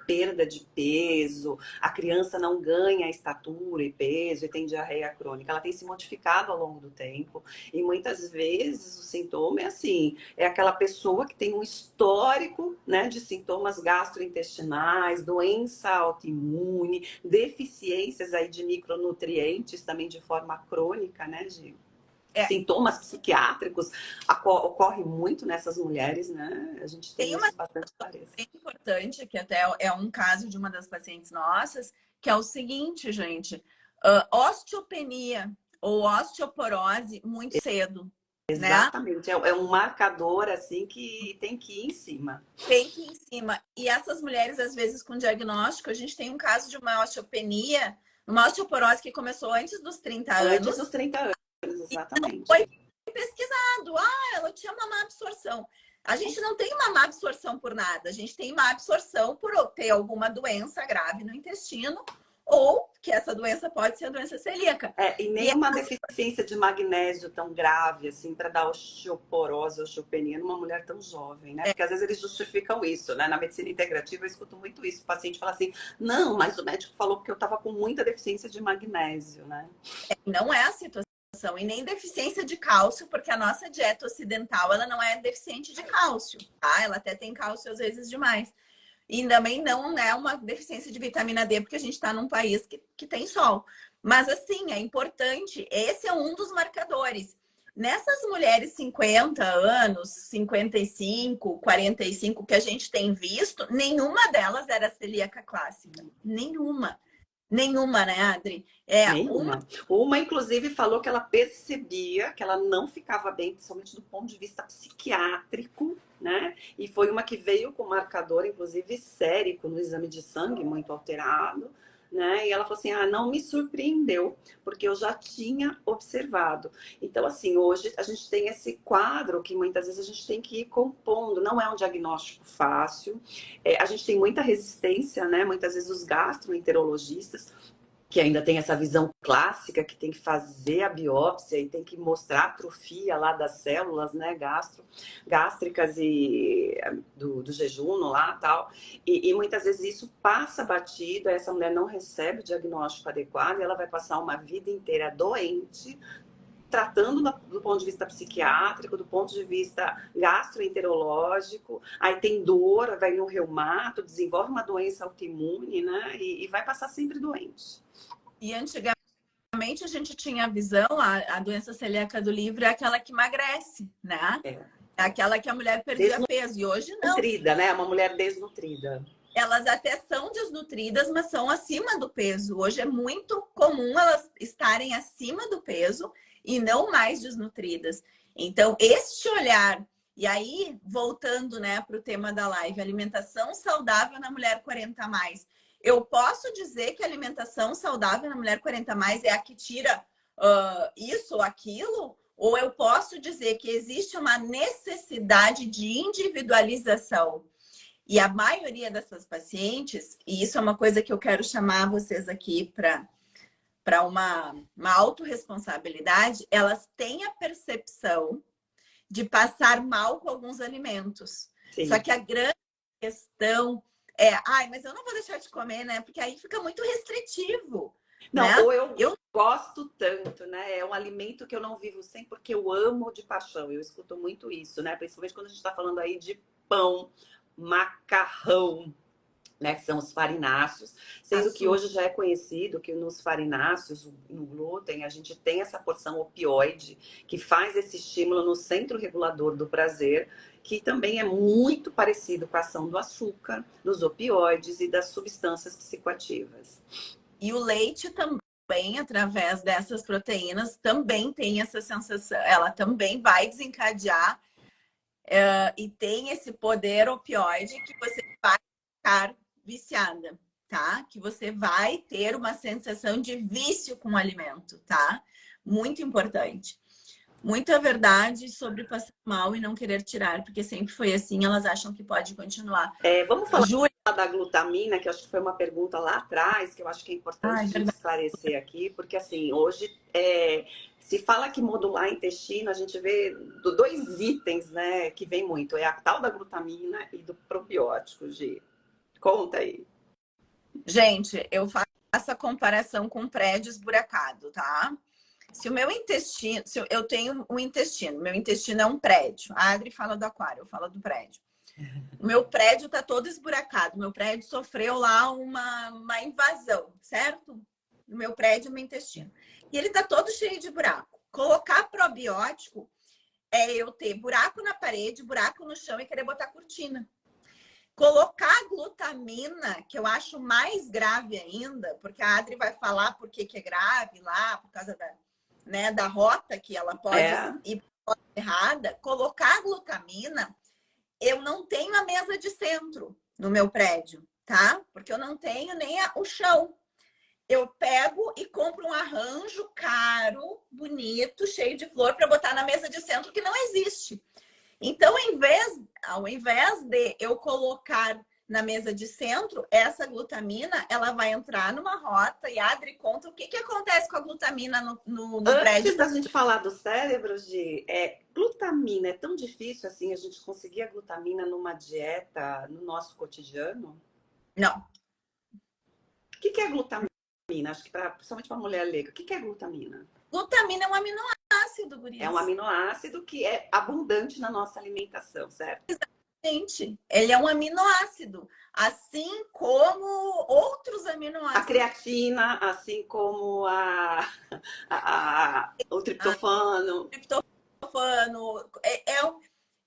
A: perda de peso, a criança não ganha estatura e peso e tem diarreia crônica, ela tem se modificado ao longo do tempo, e muitas vezes o sintoma é assim, é aquela pessoa que tem um histórico, né, de sintomas gastrointestinais, doença autoimune, deficiências aí de micronutrientes também de forma crônica, né, Gi?
B: É,
A: sintomas psiquiátricos ocorre muito nessas mulheres, né? A gente tem
B: tem uma
A: isso bastante clareza.
B: bem importante, que até é um caso de uma das pacientes nossas, que é o seguinte, gente, osteopenia ou osteoporose muito cedo, né?
A: Exatamente, é um marcador assim que tem que ir em cima.
B: Tem que ir em cima. E essas mulheres, às vezes, com diagnóstico, a gente tem um caso de uma osteopenia, uma osteoporose que começou antes dos 30
A: Antes
B: anos,
A: dos 30 anos, exatamente.
B: foi pesquisado. Ah, ela tinha uma má absorção. A gente não tem uma má absorção por nada, a gente tem má absorção por ter alguma doença grave no intestino, ou que essa doença pode ser a doença celíaca.
A: E
B: E
A: nenhuma deficiência de magnésio tão grave, assim, para dar osteoporose, osteopenia numa mulher tão jovem, né? Porque às vezes eles justificam isso, né? Na medicina integrativa eu escuto muito isso. O paciente fala assim, não, mas o médico falou que eu estava com muita deficiência de magnésio, né?
B: não é a situação, e nem deficiência de cálcio, porque a nossa dieta ocidental, ela não é deficiente de cálcio, tá? Ela até tem cálcio às vezes demais. E também não é uma deficiência de vitamina D, porque a gente está num país que tem sol. Mas, assim, é importante, esse é um dos marcadores. Nessas mulheres 50 anos, 55, 45 que a gente tem visto, nenhuma delas era celíaca clássica. Nenhuma. Nenhuma, né, Adri?
A: Nenhuma. Uma, inclusive, falou que ela percebia que ela não ficava bem, principalmente do ponto de vista psiquiátrico, né? E foi uma que veio com marcador, inclusive, sérico no exame de sangue, muito alterado, né? E ela falou assim, não me surpreendeu, porque eu já tinha observado. Então, assim, hoje a gente tem esse quadro que muitas vezes a gente tem que ir compondo, não é um diagnóstico fácil. A gente tem muita resistência, né? Muitas vezes os gastroenterologistas, que ainda tem essa visão clássica, que tem que fazer a biópsia e tem que mostrar a atrofia lá das células, né, gástricas e do jejuno lá tal. E muitas vezes isso passa batido, essa mulher não recebe o diagnóstico adequado e ela vai passar uma vida inteira doente, tratando do ponto de vista psiquiátrico, do ponto de vista gastroenterológico, aí tem dor, vai no reumato, desenvolve uma doença autoimune, né? E vai passar sempre doente.
B: E antigamente a gente tinha a visão, a doença celíaca do livro é aquela que emagrece, né? É aquela que a mulher perdia peso. E hoje não.
A: Desnutrida, né? Uma mulher desnutrida.
B: Elas até são desnutridas, mas são acima do peso. Hoje é muito comum elas estarem acima do peso e não mais desnutridas. Então, este olhar, e aí, voltando, né, para o tema da live, alimentação saudável na mulher 40 a mais. Eu posso dizer que a alimentação saudável na mulher 40 a mais é a que tira isso ou aquilo? Ou eu posso dizer que existe uma necessidade de individualização? E a maioria dessas pacientes, e isso é uma coisa que eu quero chamar vocês aqui para uma autorresponsabilidade, elas têm a percepção de passar mal com alguns alimentos. Sim. Só que a grande questão mas eu não vou deixar de comer, né? Porque aí fica muito restritivo.
A: Não,
B: né?
A: ou eu gosto tanto, né? É um alimento que eu não vivo sem porque eu amo de paixão. Eu escuto muito isso, né? Principalmente quando a gente está falando aí de pão, macarrão, né, que são os farináceos, sendo que hoje já é conhecido que nos farináceos, no glúten, a gente tem essa porção opioide que faz esse estímulo no centro regulador do prazer, que também é muito parecido com a ação do açúcar, dos opioides e das substâncias psicoativas.
B: E o leite também, através dessas proteínas, também tem essa sensação, ela também vai desencadear e tem esse poder opioide que você vai ficar viciada, tá? Que você vai ter uma sensação de vício com o alimento, tá? Muito importante. Muita verdade sobre passar mal e não querer tirar, porque sempre foi assim, elas acham que pode continuar.
A: Vamos falar da glutamina, que eu acho que foi uma pergunta lá atrás, que eu acho que é importante a gente esclarecer aqui, porque assim, hoje se fala que modular intestino, a gente vê dois itens, né, que vem muito, é a tal da glutamina e do probiótico, Gi. Conta aí.
B: Gente, eu faço a comparação com prédio esburacado, tá? Se o meu intestino, se eu tenho um intestino, meu intestino é um prédio. A Adri fala do aquário, eu falo do prédio. O meu prédio tá todo esburacado. Meu prédio sofreu lá uma invasão, certo? No meu prédio, meu intestino. E ele tá todo cheio de buraco. Colocar probiótico é eu ter buraco na parede, buraco no chão e querer botar cortina. Colocar glutamina, que eu acho mais grave ainda, porque a Adri vai falar por que é grave lá, por causa da, né, da rota que ela pode ir errada. Colocar glutamina, eu não tenho a mesa de centro no meu prédio, tá? Porque eu não tenho nem o chão. Eu pego e compro um arranjo caro, bonito, cheio de flor para botar na mesa de centro que não existe. Então, ao invés de eu colocar na mesa de centro, essa glutamina, ela vai entrar numa rota. E a Adri conta o que acontece com a glutamina no prédio.
A: Antes da gente falar do cérebro, Gi, glutamina é tão difícil assim a gente conseguir a glutamina numa dieta no nosso cotidiano?
B: Não.
A: O que é glutamina? Acho que principalmente para mulher leiga, o que é glutamina?
B: Glutamina é um aminoácido, gurias.
A: É um aminoácido que é abundante na nossa alimentação, certo?
B: Exatamente. Ele é um aminoácido, assim como outros aminoácidos.
A: A creatina, assim como o triptofano.
B: O triptofano.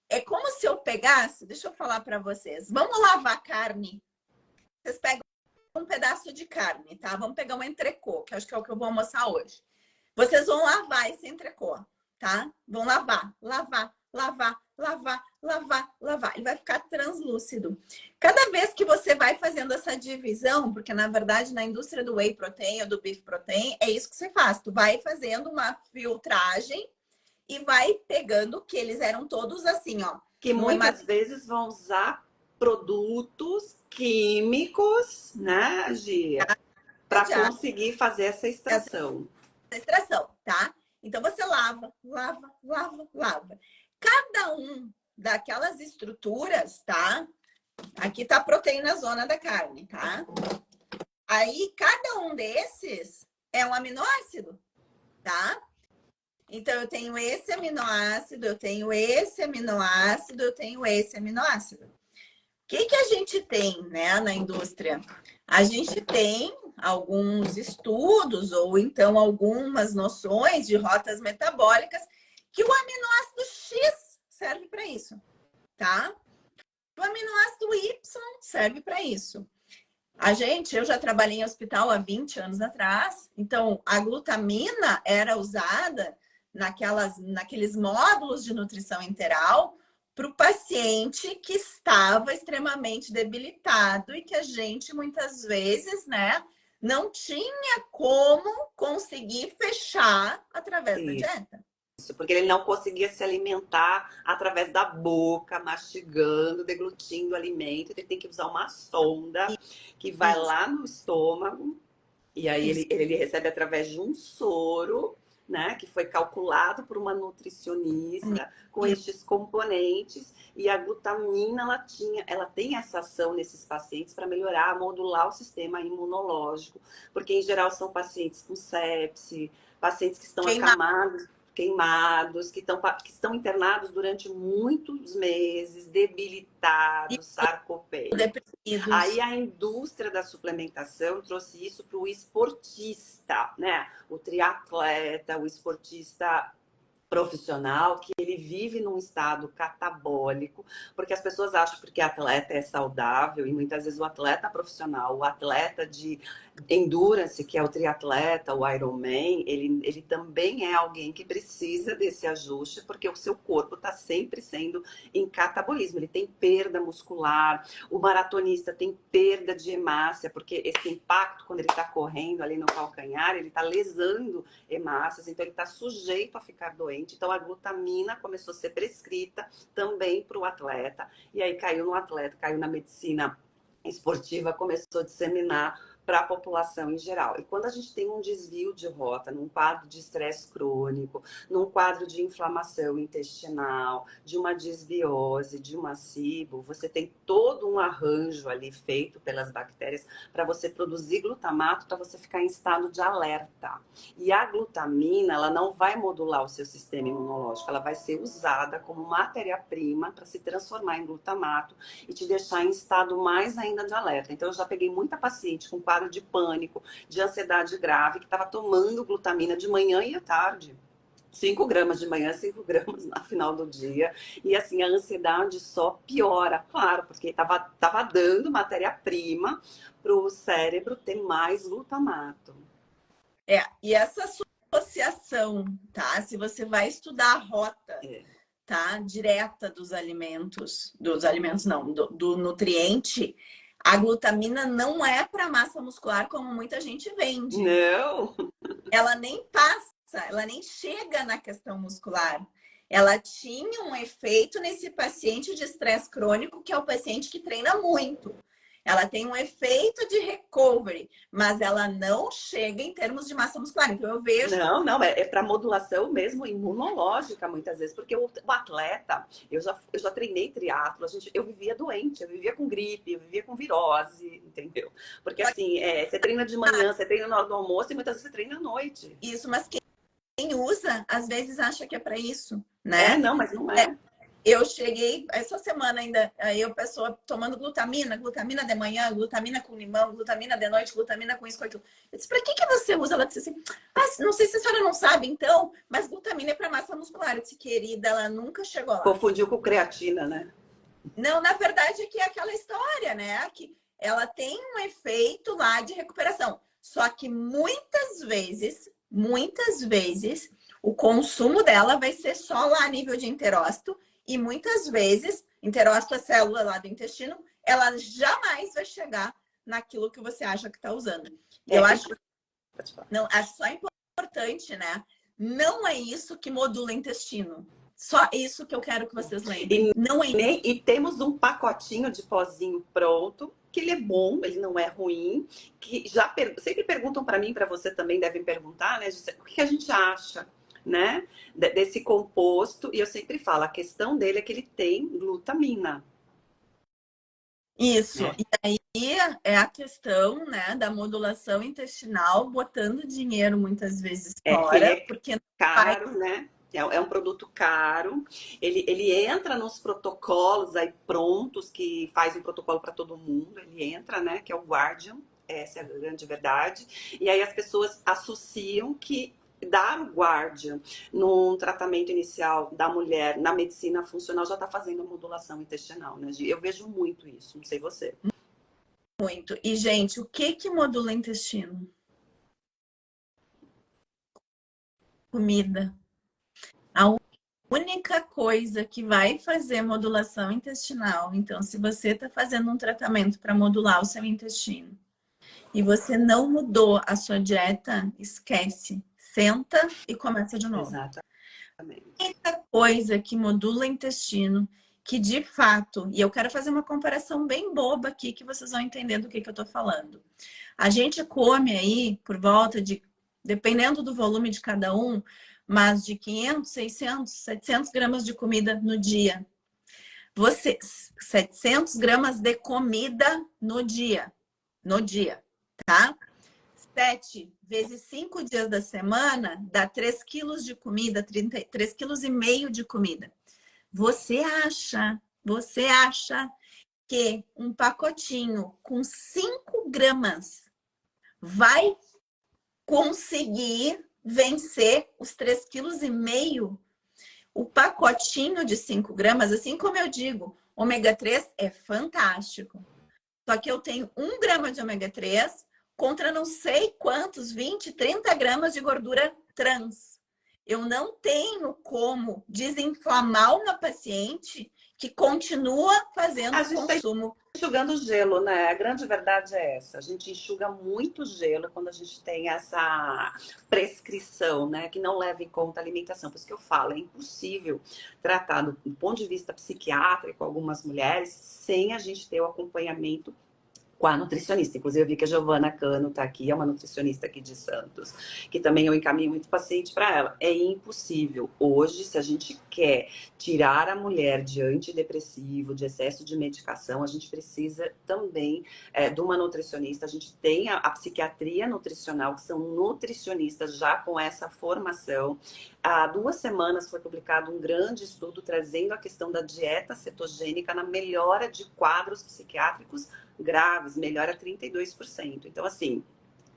B: É como se eu pegasse, deixa eu falar para vocês. Vamos lavar carne. Vocês pegam um pedaço de carne, tá? Vamos pegar um entrecô, que acho que é o que eu vou almoçar hoje. Vocês vão lavar esse entrecô, tá? Vão lavar, lavar, lavar, lavar, lavar, lavar. Ele vai ficar translúcido. Cada vez que você vai fazendo essa divisão, porque na verdade na indústria do whey protein ou do beef protein, é isso que você faz. Tu vai fazendo uma filtragem e vai pegando que eles eram todos assim, ó.
A: Que muitas vezes vão usar produtos químicos, né, Gia? Para conseguir fazer essa extração.
B: Essa extração, tá? Então você lava, lava, lava, lava. Cada um daquelas estruturas, tá? Aqui tá a proteína zona da carne, tá? Aí cada um desses é um aminoácido, tá? Então eu tenho esse aminoácido, eu tenho esse aminoácido, eu tenho esse aminoácido. O que a gente tem, né, na indústria? A gente tem alguns estudos ou então algumas noções de rotas metabólicas que o aminoácido X serve para isso, tá? O aminoácido Y serve para isso. Eu já trabalhei em hospital há 20 anos atrás, então a glutamina era usada naqueles módulos de nutrição enteral para o paciente que estava extremamente debilitado e que a gente muitas vezes, né, não tinha como conseguir fechar através da dieta.
A: Porque ele não conseguia se alimentar através da boca, mastigando, deglutindo o alimento. Ele tem que usar uma sonda que vai lá no estômago e aí ele recebe através de um soro, né, que foi calculado por uma nutricionista com estes componentes, e a glutamina ela tem essa ação nesses pacientes para melhorar, modular o sistema imunológico, porque em geral são pacientes com sepse, pacientes que estão queimados, que estão internados durante muitos meses, debilitados, sarcopênicos. Aí a indústria da suplementação trouxe isso para o esportista, né? O triatleta, o esportista profissional, que ele vive num estado catabólico, porque as pessoas acham que atleta é saudável, e muitas vezes o atleta profissional, o atleta de endurance, que é o triatleta, o Ironman, ele também é alguém que precisa desse ajuste, porque o seu corpo está sempre sendo em catabolismo, ele tem perda muscular, o maratonista tem perda de hemácia, porque esse impacto, quando ele está correndo ali no calcanhar, ele está lesando hemácias, então ele está sujeito a ficar doente. Então a glutamina começou a ser prescrita também para o atleta, e aí caiu no atleta, caiu na medicina esportiva, começou a disseminar para a população em geral. E quando a gente tem um desvio de rota, num quadro de estresse crônico, num quadro de inflamação intestinal, de uma desbiose, de uma SIBO, você tem todo um arranjo ali feito pelas bactérias para você produzir glutamato, para você ficar em estado de alerta. E a glutamina, ela não vai modular o seu sistema imunológico, ela vai ser usada como matéria-prima para se transformar em glutamato e te deixar em estado mais ainda de alerta. Então, eu já peguei muita paciente com quadro de pânico, de ansiedade grave, que estava tomando glutamina de manhã e à tarde, 5 gramas de manhã, 5 gramas no final do dia. E assim, a ansiedade só piora, claro, porque tava dando matéria-prima para o cérebro ter mais glutamato.
B: E essa associação, tá? Se você vai estudar a rota,
A: É.
B: tá? Direta dos alimentos não, do nutriente, a glutamina não é para massa muscular como muita gente vende.
A: Não.
B: Ela nem passa, ela nem chega na questão muscular. Ela tinha um efeito nesse paciente de estresse crônico, que é o paciente que treina muito. Ela tem um efeito de recovery, mas ela não chega em termos de massa muscular. Então eu vejo.
A: Não, é para modulação mesmo imunológica, muitas vezes, porque o atleta, eu já treinei triatlo, eu vivia doente, eu vivia com gripe, eu vivia com virose, entendeu? Porque assim, você treina de manhã, você treina na hora do almoço e muitas vezes você treina à noite.
B: Isso, mas quem usa, às vezes acha que é para isso, né?
A: Não, mas não é.
B: Eu cheguei, essa semana ainda, aí a pessoa tomando glutamina de manhã, glutamina com limão, glutamina de noite, glutamina com isso, com aquilo. Eu disse, pra que você usa? Ela disse assim, não sei se a senhora não sabe, então, mas glutamina é para massa muscular. Eu disse, querida, ela nunca chegou lá.
A: Confundiu com creatina, né?
B: Não, na verdade é que é aquela história, né? Que ela tem um efeito lá de recuperação. Só que muitas vezes, o consumo dela vai ser só lá a nível de enterócito. E muitas vezes, enterócito é célula lá do intestino, ela jamais vai chegar naquilo que você acha que está usando. Eu acho só importante, né? Não é isso que modula o intestino. Só isso que eu quero que vocês lembrem.
A: E temos um pacotinho de pozinho pronto, que ele é bom, ele não é ruim, que sempre perguntam para mim, para você também devem perguntar, né? O que a gente acha, né, desse composto? E eu sempre falo, a questão dele é que ele tem glutamina.
B: Isso. E aí é a questão, né, da modulação intestinal, botando dinheiro muitas vezes fora, porque não
A: caro, né? É um produto caro. Ele entra nos protocolos aí prontos, que faz um protocolo para todo mundo. Ele entra, né? Que é o Guardian. Essa é a grande verdade. E aí as pessoas associam que dar o Guardian num tratamento inicial da mulher na medicina funcional já está fazendo a modulação intestinal, né? Eu vejo muito isso, não sei você.
B: Muito. E, gente, o que modula o intestino? Comida. A única coisa que vai fazer modulação intestinal. Então, se você está fazendo um tratamento para modular o seu intestino e você não mudou a sua dieta, esquece. Senta e começa de novo.
A: Exatamente.
B: A única coisa que modula o intestino, que de fato, e eu quero fazer uma comparação bem boba aqui, que vocês vão entender do que eu estou falando. A gente come aí por volta de, dependendo do volume de cada um, mas de 500, 600, 700 gramas de comida no dia. 700 gramas de comida no dia, tá? 7 vezes 5 dias da semana dá 3 quilos de comida, 3,5 quilos de comida. Você acha que um pacotinho com 5 gramas vai conseguir vencer os 3,5 quilos? O pacotinho de 5 gramas, assim como eu digo, ômega 3 é fantástico. Só que eu tenho 1 grama de ômega 3 contra não sei quantos, 20, 30 gramas de gordura trans. Eu não tenho como desinflamar uma paciente que continua fazendo consumo.
A: Enxugando gelo, né? A grande verdade é essa. A gente enxuga muito gelo quando a gente tem essa prescrição, né? Que não leva em conta a alimentação. Por isso que eu falo, é impossível tratar do ponto de vista psiquiátrico algumas mulheres sem a gente ter o acompanhamento com a nutricionista. Inclusive, eu vi que a Giovana Cano está aqui, é uma nutricionista aqui de Santos, que também eu encaminho muito paciente para ela. É impossível. Hoje, se a gente quer tirar a mulher de antidepressivo, de excesso de medicação, a gente precisa também de uma nutricionista. A gente tem a psiquiatria nutricional, que são nutricionistas já com essa formação. Há 2 semanas foi publicado um grande estudo trazendo a questão da dieta cetogênica na melhora de quadros psiquiátricos graves, melhora 32%. Então, assim,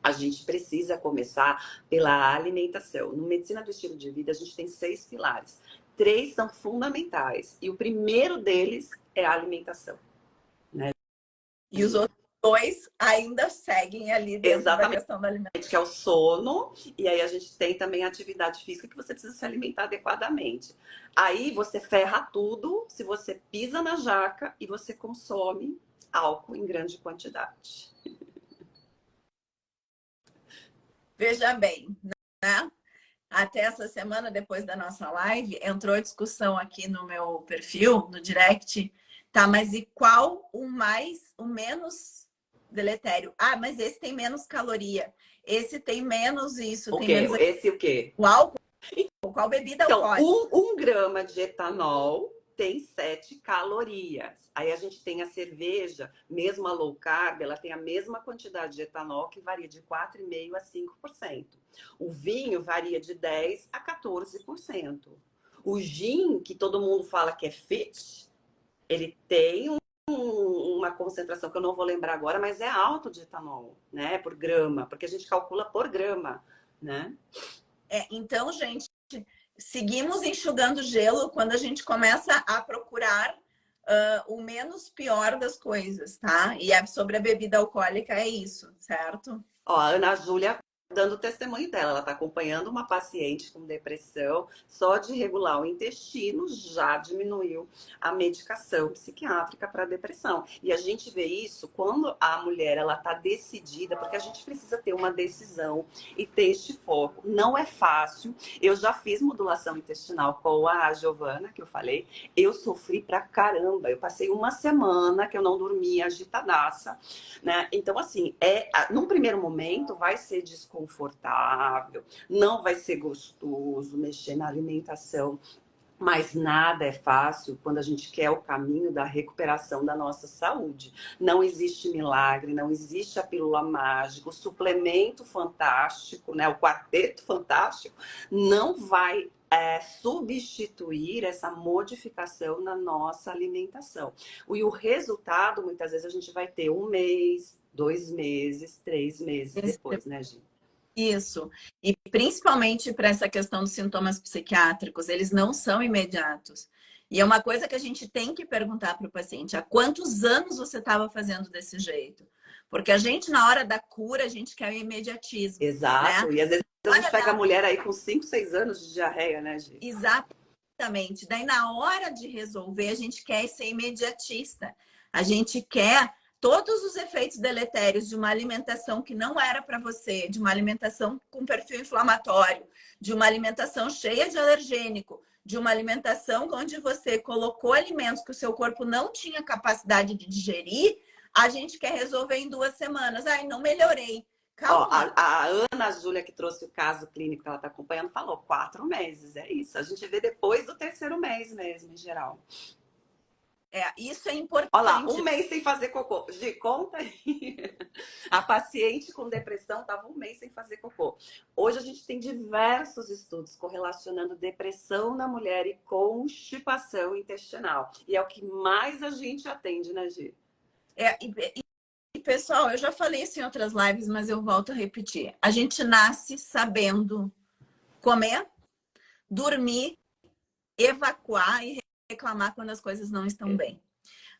A: A gente precisa começar pela alimentação. No Medicina do Estilo de Vida, a gente tem 6 pilares. 3 são fundamentais. E o primeiro deles é a alimentação. Né?
B: E os outros 2 ainda seguem ali dentro da questão da alimentação.
A: Que é o sono, e aí a gente tem também a atividade física, que você precisa se alimentar adequadamente. Aí você ferra tudo se você pisa na jaca e você consome álcool em grande quantidade.
B: Veja bem, né? Até essa semana, depois da nossa live, entrou a discussão aqui no meu perfil, no direct. Tá, mas e qual o menos deletério? Ah, mas esse tem menos caloria. Esse tem menos isso.
A: O quê? Esse o quê?
B: O álcool? Qual bebida alcoólica?
A: Então, 1 grama de etanol tem 7 calorias. Aí a gente tem a cerveja, mesmo a low carb, ela tem a mesma quantidade de etanol, que varia de 4,5% a 5%. O vinho varia de 10% a 14%. O gin, que todo mundo fala que é fit, ele tem uma concentração que eu não vou lembrar agora, mas é alto de etanol, né? Por grama, porque a gente calcula por grama, né?
B: Então, gente, seguimos enxugando gelo quando a gente começa a procurar o menos pior das coisas, tá? E sobre a bebida alcoólica é isso, certo?
A: Ó, a Ana Júlia dando o testemunho dela, ela está acompanhando uma paciente com depressão, só de regular o intestino já diminuiu a medicação psiquiátrica para depressão. E a gente vê isso quando a mulher ela está decidida, porque a gente precisa ter uma decisão e ter este foco. Não é fácil. Eu já fiz modulação intestinal com a Giovana, que eu falei, eu sofri pra caramba. Eu passei uma semana que eu não dormia, agitadaça, né? Então, assim, num primeiro momento vai ser desconfortável, não vai ser gostoso mexer na alimentação, mas nada é fácil quando a gente quer o caminho da recuperação da nossa saúde. Não existe milagre, não existe a pílula mágica, o suplemento fantástico, né? O quarteto fantástico não vai substituir essa modificação na nossa alimentação. E o resultado, muitas vezes, a gente vai ter 1 mês, 2 meses, 3 meses depois, né, Gi?
B: Isso. E principalmente para essa questão dos sintomas psiquiátricos, eles não são imediatos. E é uma coisa que a gente tem que perguntar para o paciente: há quantos anos você estava fazendo desse jeito? Porque a gente, na hora da cura, a gente quer o imediatismo.
A: Exato.
B: Né?
A: E às vezes a gente pega a mulher aí com 5, 6 anos de diarreia, né, Gi?
B: Exatamente. Daí, na hora de resolver, a gente quer ser imediatista. A gente quer todos os efeitos deletérios de uma alimentação que não era para você, de uma alimentação com perfil inflamatório, de uma alimentação cheia de alergênico, de uma alimentação onde você colocou alimentos que o seu corpo não tinha capacidade de digerir, a gente quer resolver em 2 semanas. Ai, não melhorei. Calma.
A: Ó, a Ana Júlia, que trouxe o caso clínico que ela está acompanhando, falou 4 meses. É isso. A gente vê depois do 3º mês mesmo, em geral.
B: Isso é importante.
A: Olha lá, 1 mês sem fazer cocô. Gi, conta aí. A paciente com depressão estava 1 mês sem fazer cocô. Hoje a gente tem diversos estudos correlacionando depressão na mulher e constipação intestinal. E é o que mais a gente atende, né, Gi?
B: E pessoal, eu já falei isso em outras lives, mas eu volto a repetir. A gente nasce sabendo comer, dormir, evacuar e reclamar quando as coisas não estão bem.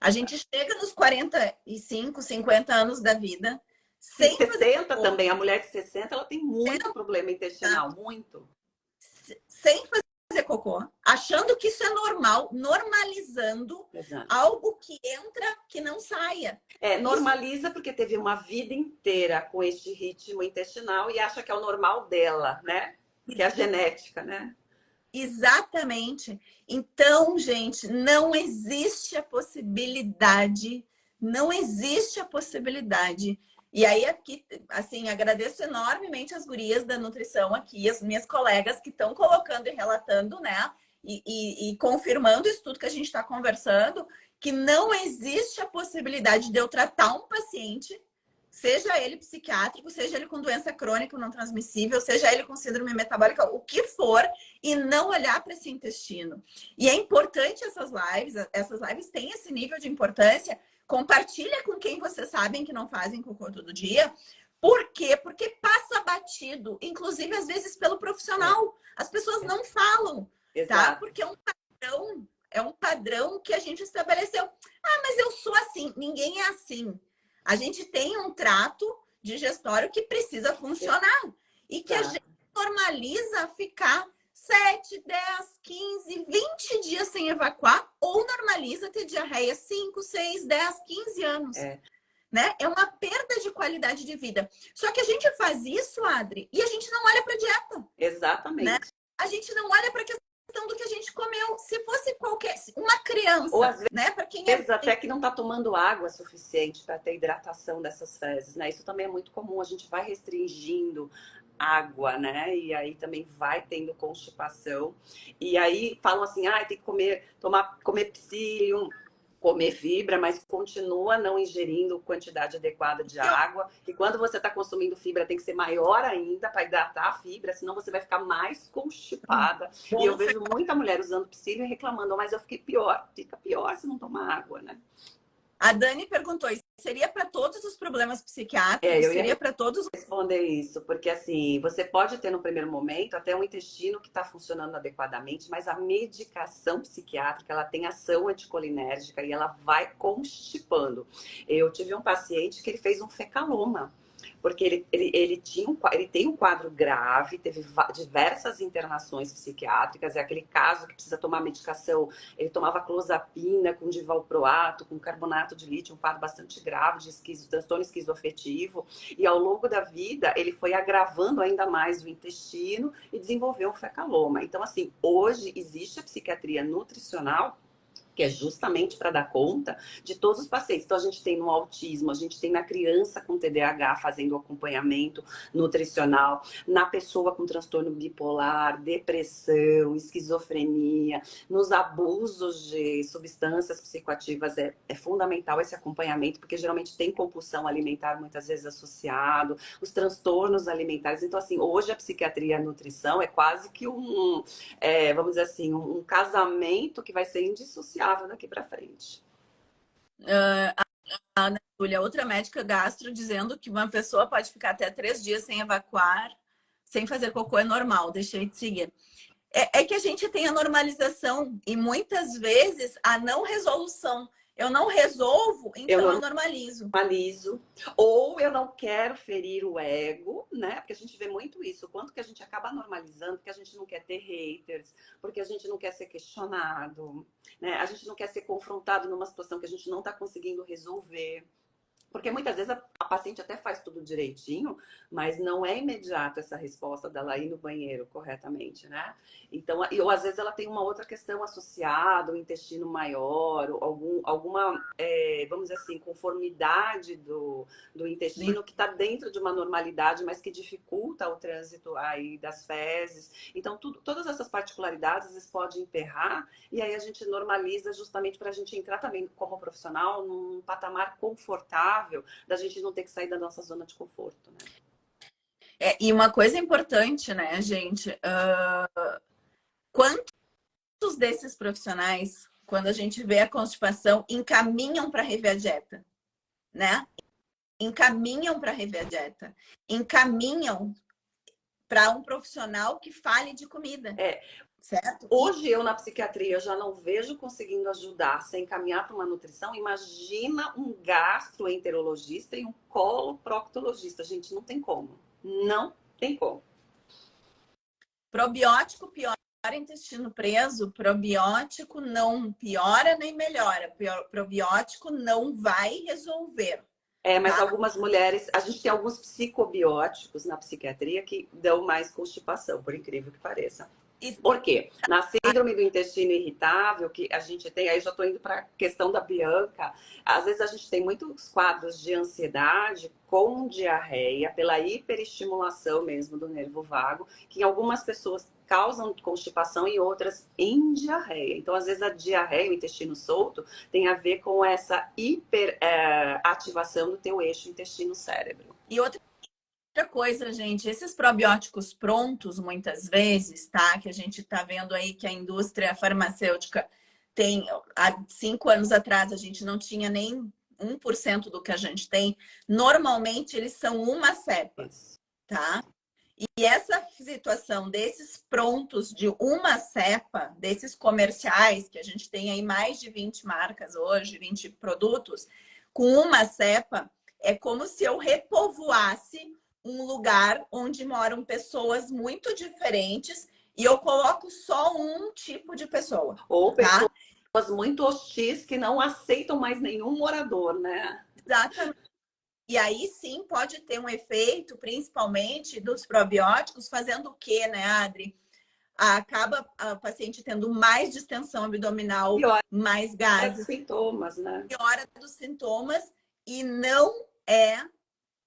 B: A gente chega nos 45, 50 anos da vida,
A: sem 60 também. A mulher de 60, ela tem muito problema intestinal, muito.
B: Sem fazer cocô, achando que isso é normal, normalizando algo que entra, que não saia.
A: Normaliza porque teve uma vida inteira com este ritmo intestinal e acha que é o normal dela, né? Que é a genética, né?
B: Exatamente. Então, gente, não existe a possibilidade, E aí, aqui, assim, agradeço enormemente as gurias da nutrição aqui, as minhas colegas que estão colocando e relatando, né? E confirmando isso tudo que a gente está conversando, que não existe a possibilidade de eu tratar um paciente, seja ele psiquiátrico, seja ele com doença crônica não transmissível, seja ele com síndrome metabólica, o que for, e não olhar para esse intestino. E é importante essas lives têm esse nível de importância. Compartilha com quem vocês sabem que não fazem cocô todo dia, Por quê? Porque passa batido, inclusive às vezes pelo profissional. As pessoas não falam, tá?
A: Exato.
B: Porque é um padrão que a gente estabeleceu. Ah, mas eu sou assim. Ninguém é assim. A gente tem um trato digestório que precisa funcionar e que a gente normaliza ficar 7, 10, 15, 20 dias sem evacuar ou normaliza ter diarreia 5, 6, 10, 15 anos. Né? É uma perda de qualidade de vida. Só que a gente faz isso, Adri, e a gente não olha para dieta.
A: Exatamente.
B: Né? A gente não olha para a questão do que a gente comeu. Se fosse uma criança,
A: ou às vezes,
B: né? Para quem
A: até que não está tomando água suficiente para ter hidratação dessas fezes, né? Isso também é muito comum. A gente vai restringindo água, né? E aí também vai tendo constipação. E aí falam assim, tem que comer psyllium, comer fibra, mas continua não ingerindo quantidade adequada de água. E quando você está consumindo fibra, tem que ser maior ainda para hidratar a fibra, senão você vai ficar mais constipada. E eu vejo muita mulher usando psyllium e reclamando, mas eu fiquei pior. Fica pior se não tomar água, né?
B: A Dani perguntou, seria para todos os problemas psiquiátricos? Seria para todos?
A: Responder isso, porque assim, você pode ter no primeiro momento até um intestino que está funcionando adequadamente, mas a medicação psiquiátrica, ela tem ação anticolinérgica e ela vai constipando. Eu tive um paciente que ele fez um fecaloma, porque ele tem um quadro grave, teve diversas internações psiquiátricas, é aquele caso que precisa tomar medicação. Ele tomava clozapina com divalproato, com carbonato de lítio, um quadro bastante grave de transtorno esquizoafetivo. E ao longo da vida, ele foi agravando ainda mais o intestino e desenvolveu um fecaloma. Então, assim, hoje existe a psiquiatria nutricional, que é justamente para dar conta de todos os pacientes. Então, a gente tem no autismo, a gente tem na criança com TDAH fazendo acompanhamento nutricional, na pessoa com transtorno bipolar, depressão, esquizofrenia, nos abusos de substâncias psicoativas é fundamental esse acompanhamento, porque geralmente tem compulsão alimentar muitas vezes associado, os transtornos alimentares. Então, assim, hoje a psiquiatria e a nutrição é quase que vamos dizer assim, um casamento que vai ser indissociável daqui para frente.
B: A Ana Júlia, outra médica gastro, dizendo que uma pessoa pode ficar até 3 dias sem evacuar, sem fazer cocô, é normal, deixei de seguir. É que a gente tem a normalização e muitas vezes a não resolução. Eu não resolvo, então eu normalizo.
A: Ou eu não quero ferir o ego, né? Porque a gente vê muito isso. O quanto que a gente acaba normalizando, porque a gente não quer ter haters, porque a gente não quer ser questionado, né? A gente não quer ser confrontado numa situação que a gente não está conseguindo resolver. Porque muitas vezes a paciente até faz tudo direitinho, mas não é imediato essa resposta dela ir no banheiro corretamente, né? Então, ou às vezes ela tem uma outra questão associada, o intestino maior, alguma, vamos dizer assim, conformidade do intestino que está dentro de uma normalidade, mas que dificulta o trânsito aí das fezes. Então, todas essas particularidades às vezes podem emperrar, e aí a gente normaliza justamente para a gente entrar também como profissional num patamar confortável, da gente não ter que sair da nossa zona de conforto, né?
B: E uma coisa importante, né, gente? Quantos desses profissionais, quando a gente vê a constipação, encaminham para rever a dieta, né? Encaminham para rever a dieta. Encaminham para um profissional que fale de comida. Certo?
A: Hoje eu na psiquiatria eu já não vejo conseguindo ajudar sem encaminhar para uma nutrição. Imagina um gastroenterologista e um coloproctologista. Gente, não tem como. Não tem como.
B: Probiótico piora intestino preso. Probiótico não piora nem melhora. Probiótico não vai resolver.
A: Mas algumas mulheres, a gente tem alguns psicobióticos na psiquiatria que dão mais constipação, por incrível que pareça. Por quê? Na síndrome do intestino irritável, que a gente tem, aí já estou indo para a questão da Bianca, às vezes a gente tem muitos quadros de ansiedade com diarreia, pela hiperestimulação mesmo do nervo vago, que em algumas pessoas causam constipação e outras em diarreia. Então, às vezes a diarreia, o intestino solto, tem a ver com essa hiperativação do teu eixo intestino-cérebro.
B: E outra coisa, gente, esses probióticos prontos, muitas vezes, tá? Que a gente tá vendo aí que a indústria farmacêutica tem... Há 5 anos atrás, a gente não tinha nem 1% do que a gente tem, normalmente eles são uma cepa, tá? E essa situação desses prontos de uma cepa, desses comerciais, que a gente tem aí mais de 20 marcas hoje, 20 produtos, com uma cepa, é como se eu repovoasse um lugar onde moram pessoas muito diferentes e eu coloco só um tipo de pessoa.
A: Ou
B: tá?
A: pessoas muito hostis que não aceitam mais nenhum morador, né?
B: Exatamente. E aí sim pode ter um efeito, principalmente dos probióticos, fazendo o quê, né, Adri? Acaba a paciente tendo mais distensão abdominal,
A: Piora
B: mais
A: os
B: gases,
A: sintomas, né?
B: piora dos sintomas e não é,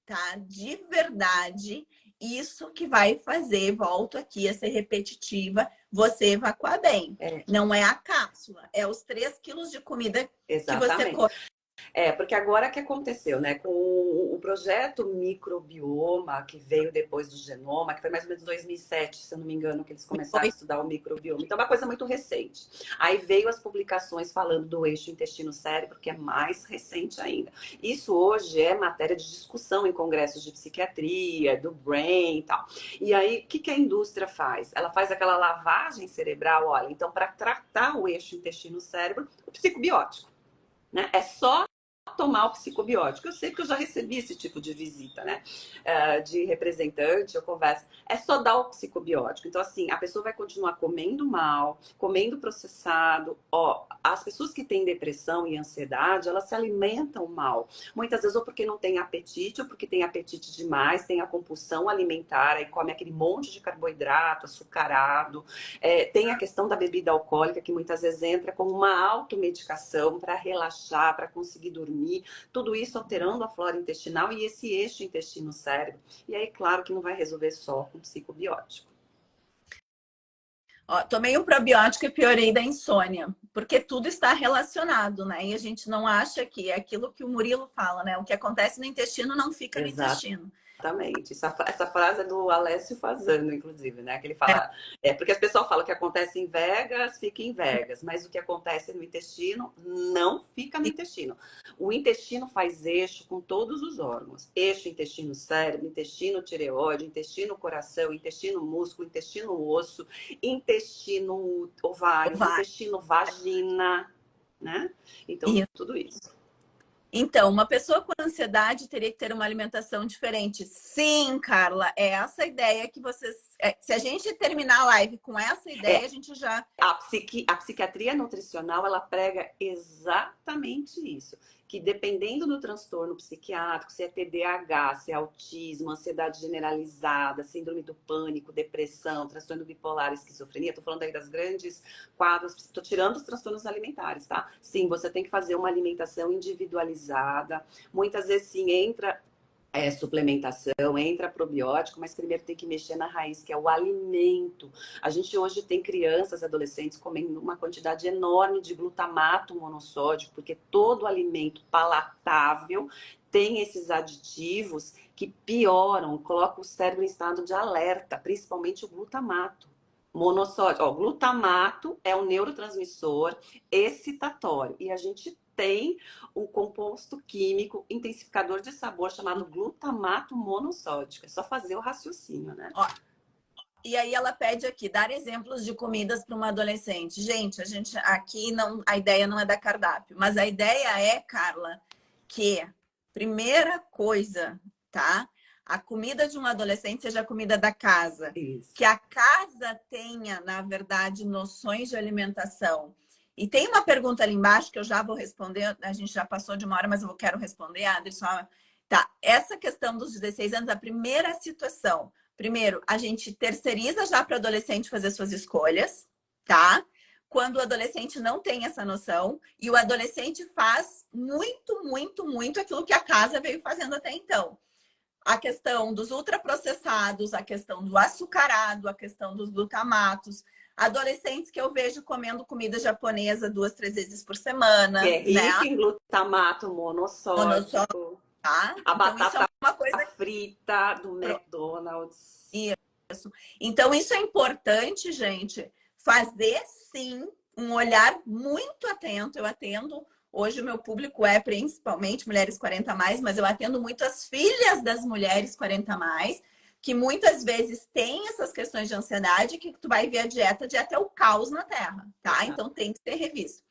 B: tá, de verdade isso que vai fazer, volto aqui a ser repetitiva, você evacuar bem. Não é a cápsula, é os 3 quilos de comida que você come.
A: Porque agora o que aconteceu, né? Com o projeto Microbioma, que veio depois do Genoma, que foi mais ou menos 2007, se eu não me engano, que eles começaram a estudar o microbioma. Então, é uma coisa muito recente. Aí veio as publicações falando do eixo intestino-cérebro, que é mais recente ainda. Isso hoje é matéria de discussão em congressos de psiquiatria, do Brain e tal. E aí, o que a indústria faz? Ela faz aquela lavagem cerebral, olha, então, para tratar o eixo intestino-cérebro, o psicobiótico. Né? É só tomar o psicobiótico. Eu sei que eu já recebi esse tipo de visita, né? De representante, eu converso. É só dar o psicobiótico. Então, assim, a pessoa vai continuar comendo mal, comendo processado. Ó, as pessoas que têm depressão e ansiedade, elas se alimentam mal. Muitas vezes ou porque não tem apetite, ou porque tem apetite demais, tem a compulsão alimentar, aí come aquele monte de carboidrato, açucarado. Tem a questão da bebida alcoólica, que muitas vezes entra como uma automedicação para relaxar, para conseguir dormir. Tudo isso alterando a flora intestinal e esse eixo intestino-cérebro. E aí, claro que não vai resolver só com psicobiótico.
B: Ó, tomei um probiótico e piorei da insônia, porque tudo está relacionado, né? E a gente não acha que é aquilo que o Murilo fala, né? O que acontece no intestino não fica no intestino.
A: Exatamente. Essa frase é do Alessio Fasano, inclusive, né? Que ele fala, porque as pessoas falam que acontece em Vegas, fica em Vegas, mas o que acontece no intestino não fica no intestino. O intestino faz eixo com todos os órgãos. Eixo intestino-cérebro, intestino-tireoide, intestino-coração, intestino-músculo, intestino-osso, intestino-ovário, intestino-vagina, né? Então, tudo isso.
B: Então, uma pessoa com ansiedade teria que ter uma alimentação diferente. Sim, Carla, é essa ideia que vocês... se a gente terminar a live com essa ideia, a gente já...
A: A psiquiatria nutricional, ela prega exatamente isso. Que dependendo do transtorno psiquiátrico, se é TDAH, se é autismo, ansiedade generalizada, síndrome do pânico, depressão, transtorno bipolar, esquizofrenia, tô falando aí das grandes quadros, tô tirando os transtornos alimentares, tá? Sim, você tem que fazer uma alimentação individualizada. Muitas vezes, sim, entra suplementação, entra probiótico, mas primeiro tem que mexer na raiz, que é o alimento. A gente hoje tem crianças, adolescentes comendo uma quantidade enorme de glutamato monossódico, porque todo alimento palatável tem esses aditivos que pioram, colocam o cérebro em estado de alerta, principalmente o glutamato monossódico. Ó, glutamato é um neurotransmissor excitatório e a gente tem um composto químico intensificador de sabor chamado glutamato monossódico. É só fazer o raciocínio, né?
B: Ó, e aí ela pede aqui, dar exemplos de comidas para uma adolescente. Gente, a gente aqui não, a ideia não é dar cardápio, mas a ideia é, Carla, que primeira coisa, tá? A comida de um adolescente seja a comida da casa.
A: Isso.
B: Que a casa tenha, na verdade, noções de alimentação. E tem uma pergunta ali embaixo que eu já vou responder. A gente já passou de uma hora, mas eu quero responder, Adri, só... Tá, essa questão dos 16 anos, a primeira situação. Primeiro, a gente terceiriza já para o adolescente fazer suas escolhas, tá? Quando o adolescente não tem essa noção e o adolescente faz muito, muito, muito aquilo que a casa veio fazendo até então. A questão dos ultraprocessados, a questão do açucarado, a questão dos glutamatos. Adolescentes que eu vejo comendo comida japonesa 2, 3 vezes por semana.
A: É rico
B: né?
A: em glutamato monossódico.
B: Tá?
A: A
B: Então,
A: batata
B: isso é uma coisa
A: frita do McDonald's.
B: Isso. Então, isso é importante, gente, fazer sim um olhar muito atento. Eu atendo Hoje o meu público é principalmente mulheres 40 a mais, mas eu atendo muito as filhas das mulheres 40 a mais, que muitas vezes têm essas questões de ansiedade, que tu vai ver a dieta é o caos na Terra, tá? Então tem que ser revisto.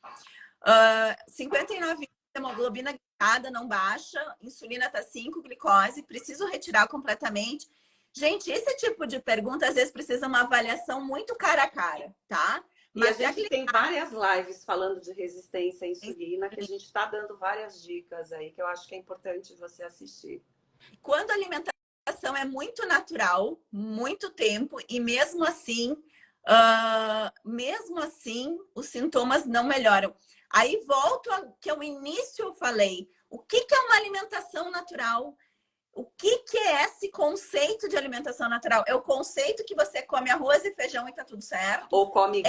B: 59 hemoglobina glicada não baixa, insulina tá 5, glicose, preciso retirar completamente. Gente, esse tipo de pergunta às vezes precisa uma avaliação muito cara a cara, tá?
A: Mas a gente tem várias lives falando de resistência à insulina, que a gente está dando várias dicas aí, que eu acho que é importante você assistir.
B: Quando a alimentação é muito natural, muito tempo, e mesmo assim, os sintomas não melhoram. Aí volto ao que ao início eu falei. O que é uma alimentação natural? O que é esse conceito de alimentação natural? É o conceito que você come arroz e feijão e tá tudo certo?
A: Ou come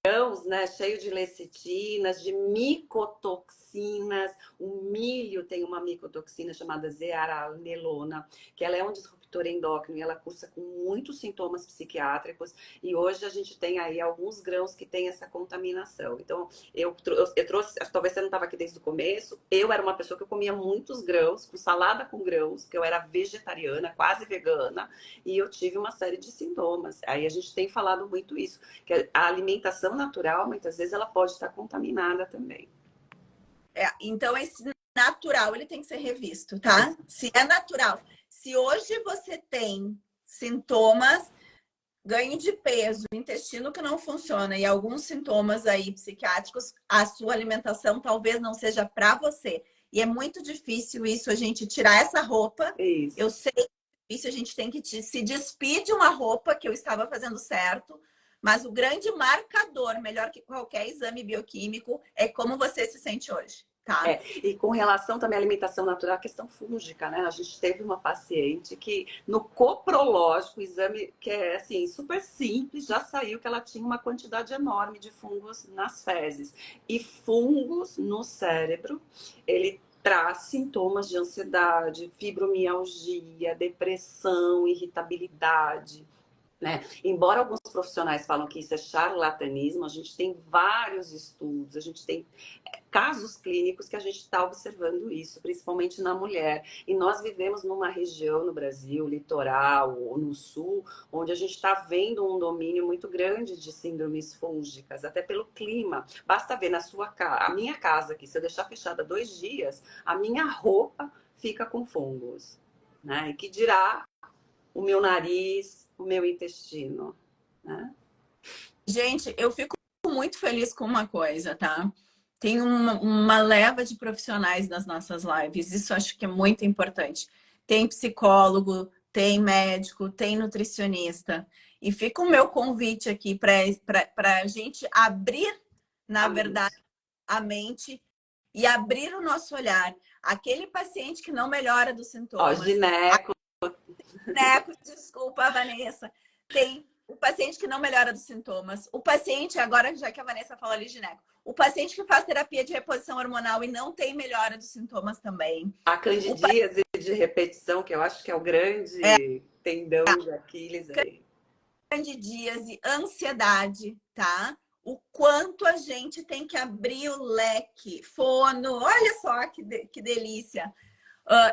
A: grãos, né? Cheio de lecitinas, de micotoxinas. O milho tem uma micotoxina chamada zearalenona, que ela é um disruptor endócrino e ela cursa com muitos sintomas psiquiátricos. E hoje a gente tem aí alguns grãos que têm essa contaminação. Então, eu trouxe, talvez você não estava aqui desde o começo, eu era uma pessoa que eu comia muitos grãos, com salada com grãos, que eu era vegetariana, quase vegana, e eu tive uma série de sintomas. Aí a gente tem falado muito isso, que a alimentação natural, muitas vezes, ela pode estar contaminada também.
B: Então, esse natural, ele tem que ser revisto, tá? Se é natural. Se hoje você tem sintomas, ganho de peso, intestino que não funciona e alguns sintomas aí psiquiátricos, a sua alimentação talvez não seja para você. E é muito difícil isso, a gente tirar essa roupa.
A: Isso.
B: Eu sei que é difícil, a gente tem que se despedir de uma roupa que eu estava fazendo certo, mas o grande marcador, melhor que qualquer exame bioquímico, é como você se sente hoje. Tá.
A: E com relação também à alimentação natural, a questão fúngica, né? A gente teve uma paciente que no coprológico, exame que é assim, super simples, já saiu que ela tinha uma quantidade enorme de fungos nas fezes. E fungos no cérebro, ele traz sintomas de ansiedade, fibromialgia, depressão, irritabilidade. Né? Embora alguns profissionais falam que isso é charlatanismo, a gente tem vários estudos, a gente tem casos clínicos que a gente está observando isso, principalmente na mulher. E nós vivemos numa região no Brasil, litoral ou no sul, onde a gente está vendo um domínio muito grande de síndromes fúngicas, até pelo clima. Basta ver na sua casa, a minha casa aqui, se eu deixar fechada 2 dias, a minha roupa fica com fungos. Né? E que dirá o meu nariz, o meu intestino, né?
B: Gente, eu fico muito feliz com uma coisa, tá? Tem uma leva de profissionais nas nossas lives, isso acho que é muito importante. Tem psicólogo, tem médico, tem nutricionista. E fica o meu convite aqui para a gente abrir, na verdade, a mente e abrir o nosso olhar. Aquele paciente que não melhora dos sintomas.
A: Ó, gineco.
B: Desculpa, Vanessa. Tem o paciente que não melhora dos sintomas. O paciente, agora já que a Vanessa falou ali, gineco, o paciente que faz terapia de reposição hormonal e não tem melhora dos sintomas também.
A: A candidíase de repetição, que eu acho que é o grande tendão de Aquiles aí.
B: Candidíase, ansiedade, tá? O quanto a gente tem que abrir o leque. Fono, olha só que delícia.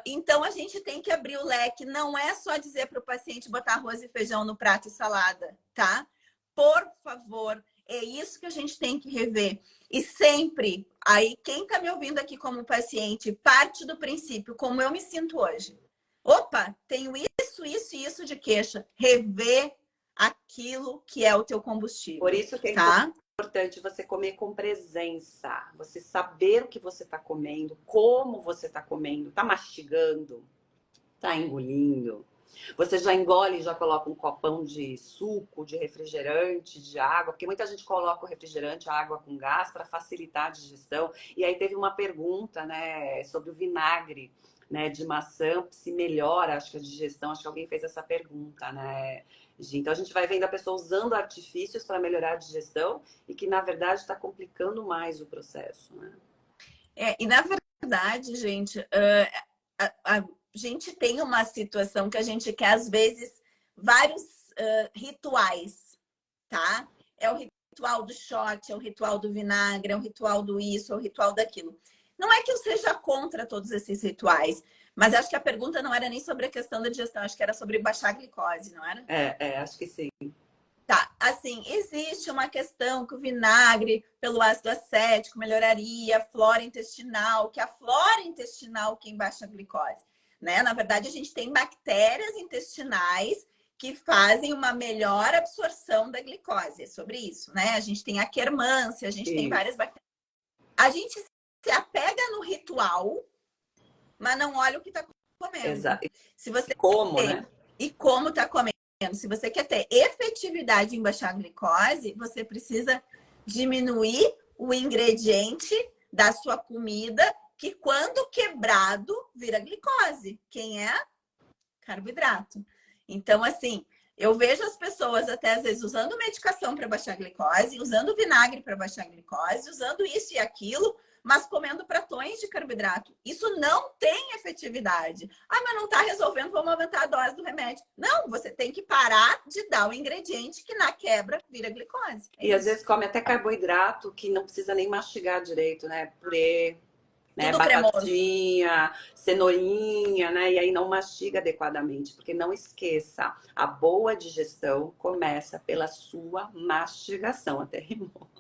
B: Então, a gente tem que abrir o leque. Não é só dizer para o paciente botar arroz e feijão no prato e salada, tá? Por favor, é isso que a gente tem que rever. E sempre, aí, quem está me ouvindo aqui como paciente, parte do princípio, como eu me sinto hoje. Opa, tenho isso de queixa. Rever aquilo que é o teu combustível.
A: Por isso que é importante você comer com presença, você saber o que você está comendo, como você está comendo, está mastigando, está engolindo. Você já engole e já coloca um copão de suco, de refrigerante, de água, porque muita gente coloca o refrigerante, a água com gás para facilitar a digestão. E aí teve uma pergunta, né, sobre o vinagre, né, de maçã, se melhora, acho que a digestão, acho que alguém fez essa pergunta, né? Então a gente vai vendo a pessoa usando artifícios para melhorar a digestão e que na verdade está complicando mais o processo, né?
B: E na verdade, gente, a gente tem uma situação que a gente quer às vezes vários rituais, tá? É o ritual do shot, é o ritual do vinagre, é o ritual do isso, é o ritual daquilo. Não é que eu seja contra todos esses rituais, mas acho que a pergunta não era nem sobre a questão da digestão, acho que era sobre baixar a glicose, não era?
A: Acho que sim.
B: Tá, assim, existe uma questão que o vinagre, pelo ácido acético, melhoraria a flora intestinal, que a flora intestinal quem baixa a glicose, né? Na verdade, a gente tem bactérias intestinais que fazem uma melhor absorção da glicose, é sobre isso, né? A gente tem a quermância, a gente tem várias bactérias. A gente se apega no ritual, mas não olha o que está comendo.
A: Exato.
B: Se você
A: como, né?
B: E como está comendo. Se você quer ter efetividade em baixar a glicose, você precisa diminuir o ingrediente da sua comida, que quando quebrado, vira glicose. Quem é? Carboidrato. Então, assim, eu vejo as pessoas até às vezes usando medicação para baixar a glicose, usando vinagre para baixar a glicose, usando isso e aquilo, mas comendo pratões de carboidrato. Isso não tem efetividade. Ah, mas não está resolvendo, vamos aumentar a dose do remédio. Não, você tem que parar de dar o ingrediente que na quebra vira glicose.
A: E às vezes come até carboidrato que não precisa nem mastigar direito, né? Purê, né?
B: Tudo
A: Batatinha, cenourinha, né? E aí não mastiga adequadamente, porque não esqueça, a boa digestão começa pela sua mastigação, até rimou.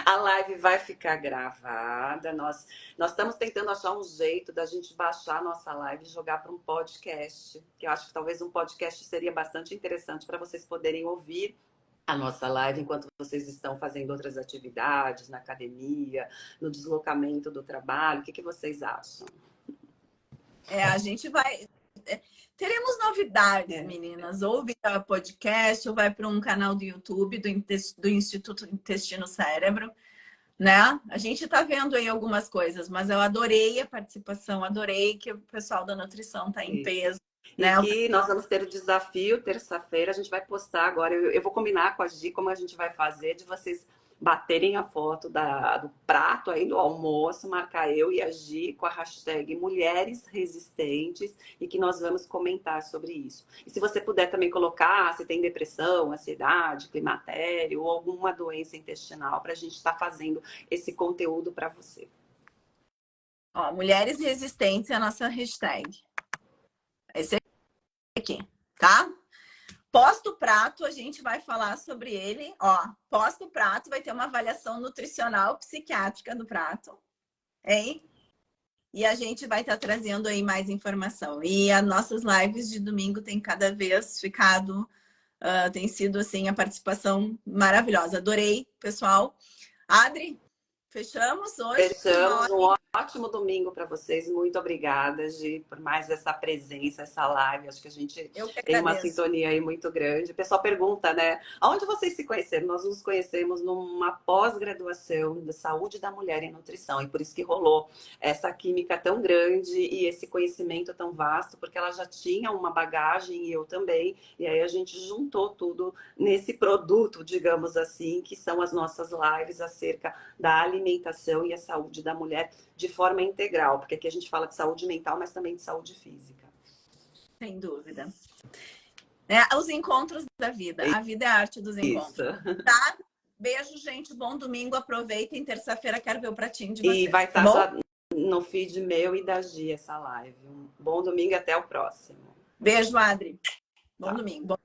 A: A live vai ficar gravada. Nós estamos tentando achar um jeito da gente baixar a nossa live e jogar para um podcast. Que eu acho que talvez um podcast seria bastante interessante para vocês poderem ouvir a nossa live enquanto vocês estão fazendo outras atividades, na academia, no deslocamento do trabalho. O que vocês acham?
B: A gente vai... Teremos novidades, meninas. Ou via podcast, ou vai para um canal do YouTube do Instituto Intestino Cérebro, né? A gente está vendo aí algumas coisas, mas eu adorei a participação, adorei que o pessoal da nutrição está em peso.
A: E
B: né?
A: que nós vamos ter o desafio, terça-feira, a gente vai postar agora. Eu vou combinar com a Gi como a gente vai fazer, de vocês baterem a foto do prato aí do almoço, marcar eu e a Gi com a hashtag Mulheres Resistentes e que nós vamos comentar sobre isso. E se você puder também colocar se tem depressão, ansiedade, climatério ou alguma doença intestinal, para a gente estar fazendo esse conteúdo para você.
B: Ó, Mulheres Resistentes é a nossa hashtag. Esse aqui, tá? Posta o prato, a gente vai falar sobre ele. Ó, posta o prato, vai ter uma avaliação nutricional psiquiátrica do prato, hein? E a gente vai estar trazendo aí mais informação. E as nossas lives de domingo têm cada vez ficado, tem sido assim a participação maravilhosa. Adorei, pessoal. Adri, fechamos hoje?
A: Fechamos. Um ótimo domingo para vocês. Muito obrigada, Gi, por mais essa presença, essa live. Acho que a gente tem uma sintonia aí muito grande. O pessoal pergunta, né? Aonde vocês se conheceram? Nós nos conhecemos numa pós-graduação de saúde da mulher e nutrição. E por isso que rolou essa química tão grande e esse conhecimento tão vasto, porque ela já tinha uma bagagem e eu também. E aí a gente juntou tudo nesse produto, digamos assim, que são as nossas lives acerca da alimentação e a saúde da mulher de forma integral, porque aqui a gente fala de saúde mental, mas também de saúde física.
B: Sem dúvida. Os encontros da vida. A vida é a arte dos encontros.
A: Isso.
B: Tá? Beijo, gente. Bom domingo. Aproveitem. Terça-feira quero ver o pratinho de vocês.
A: E vai estar no feed meu e da Gi essa live. Um bom domingo e até o próximo.
B: Beijo, Adri. Bom domingo.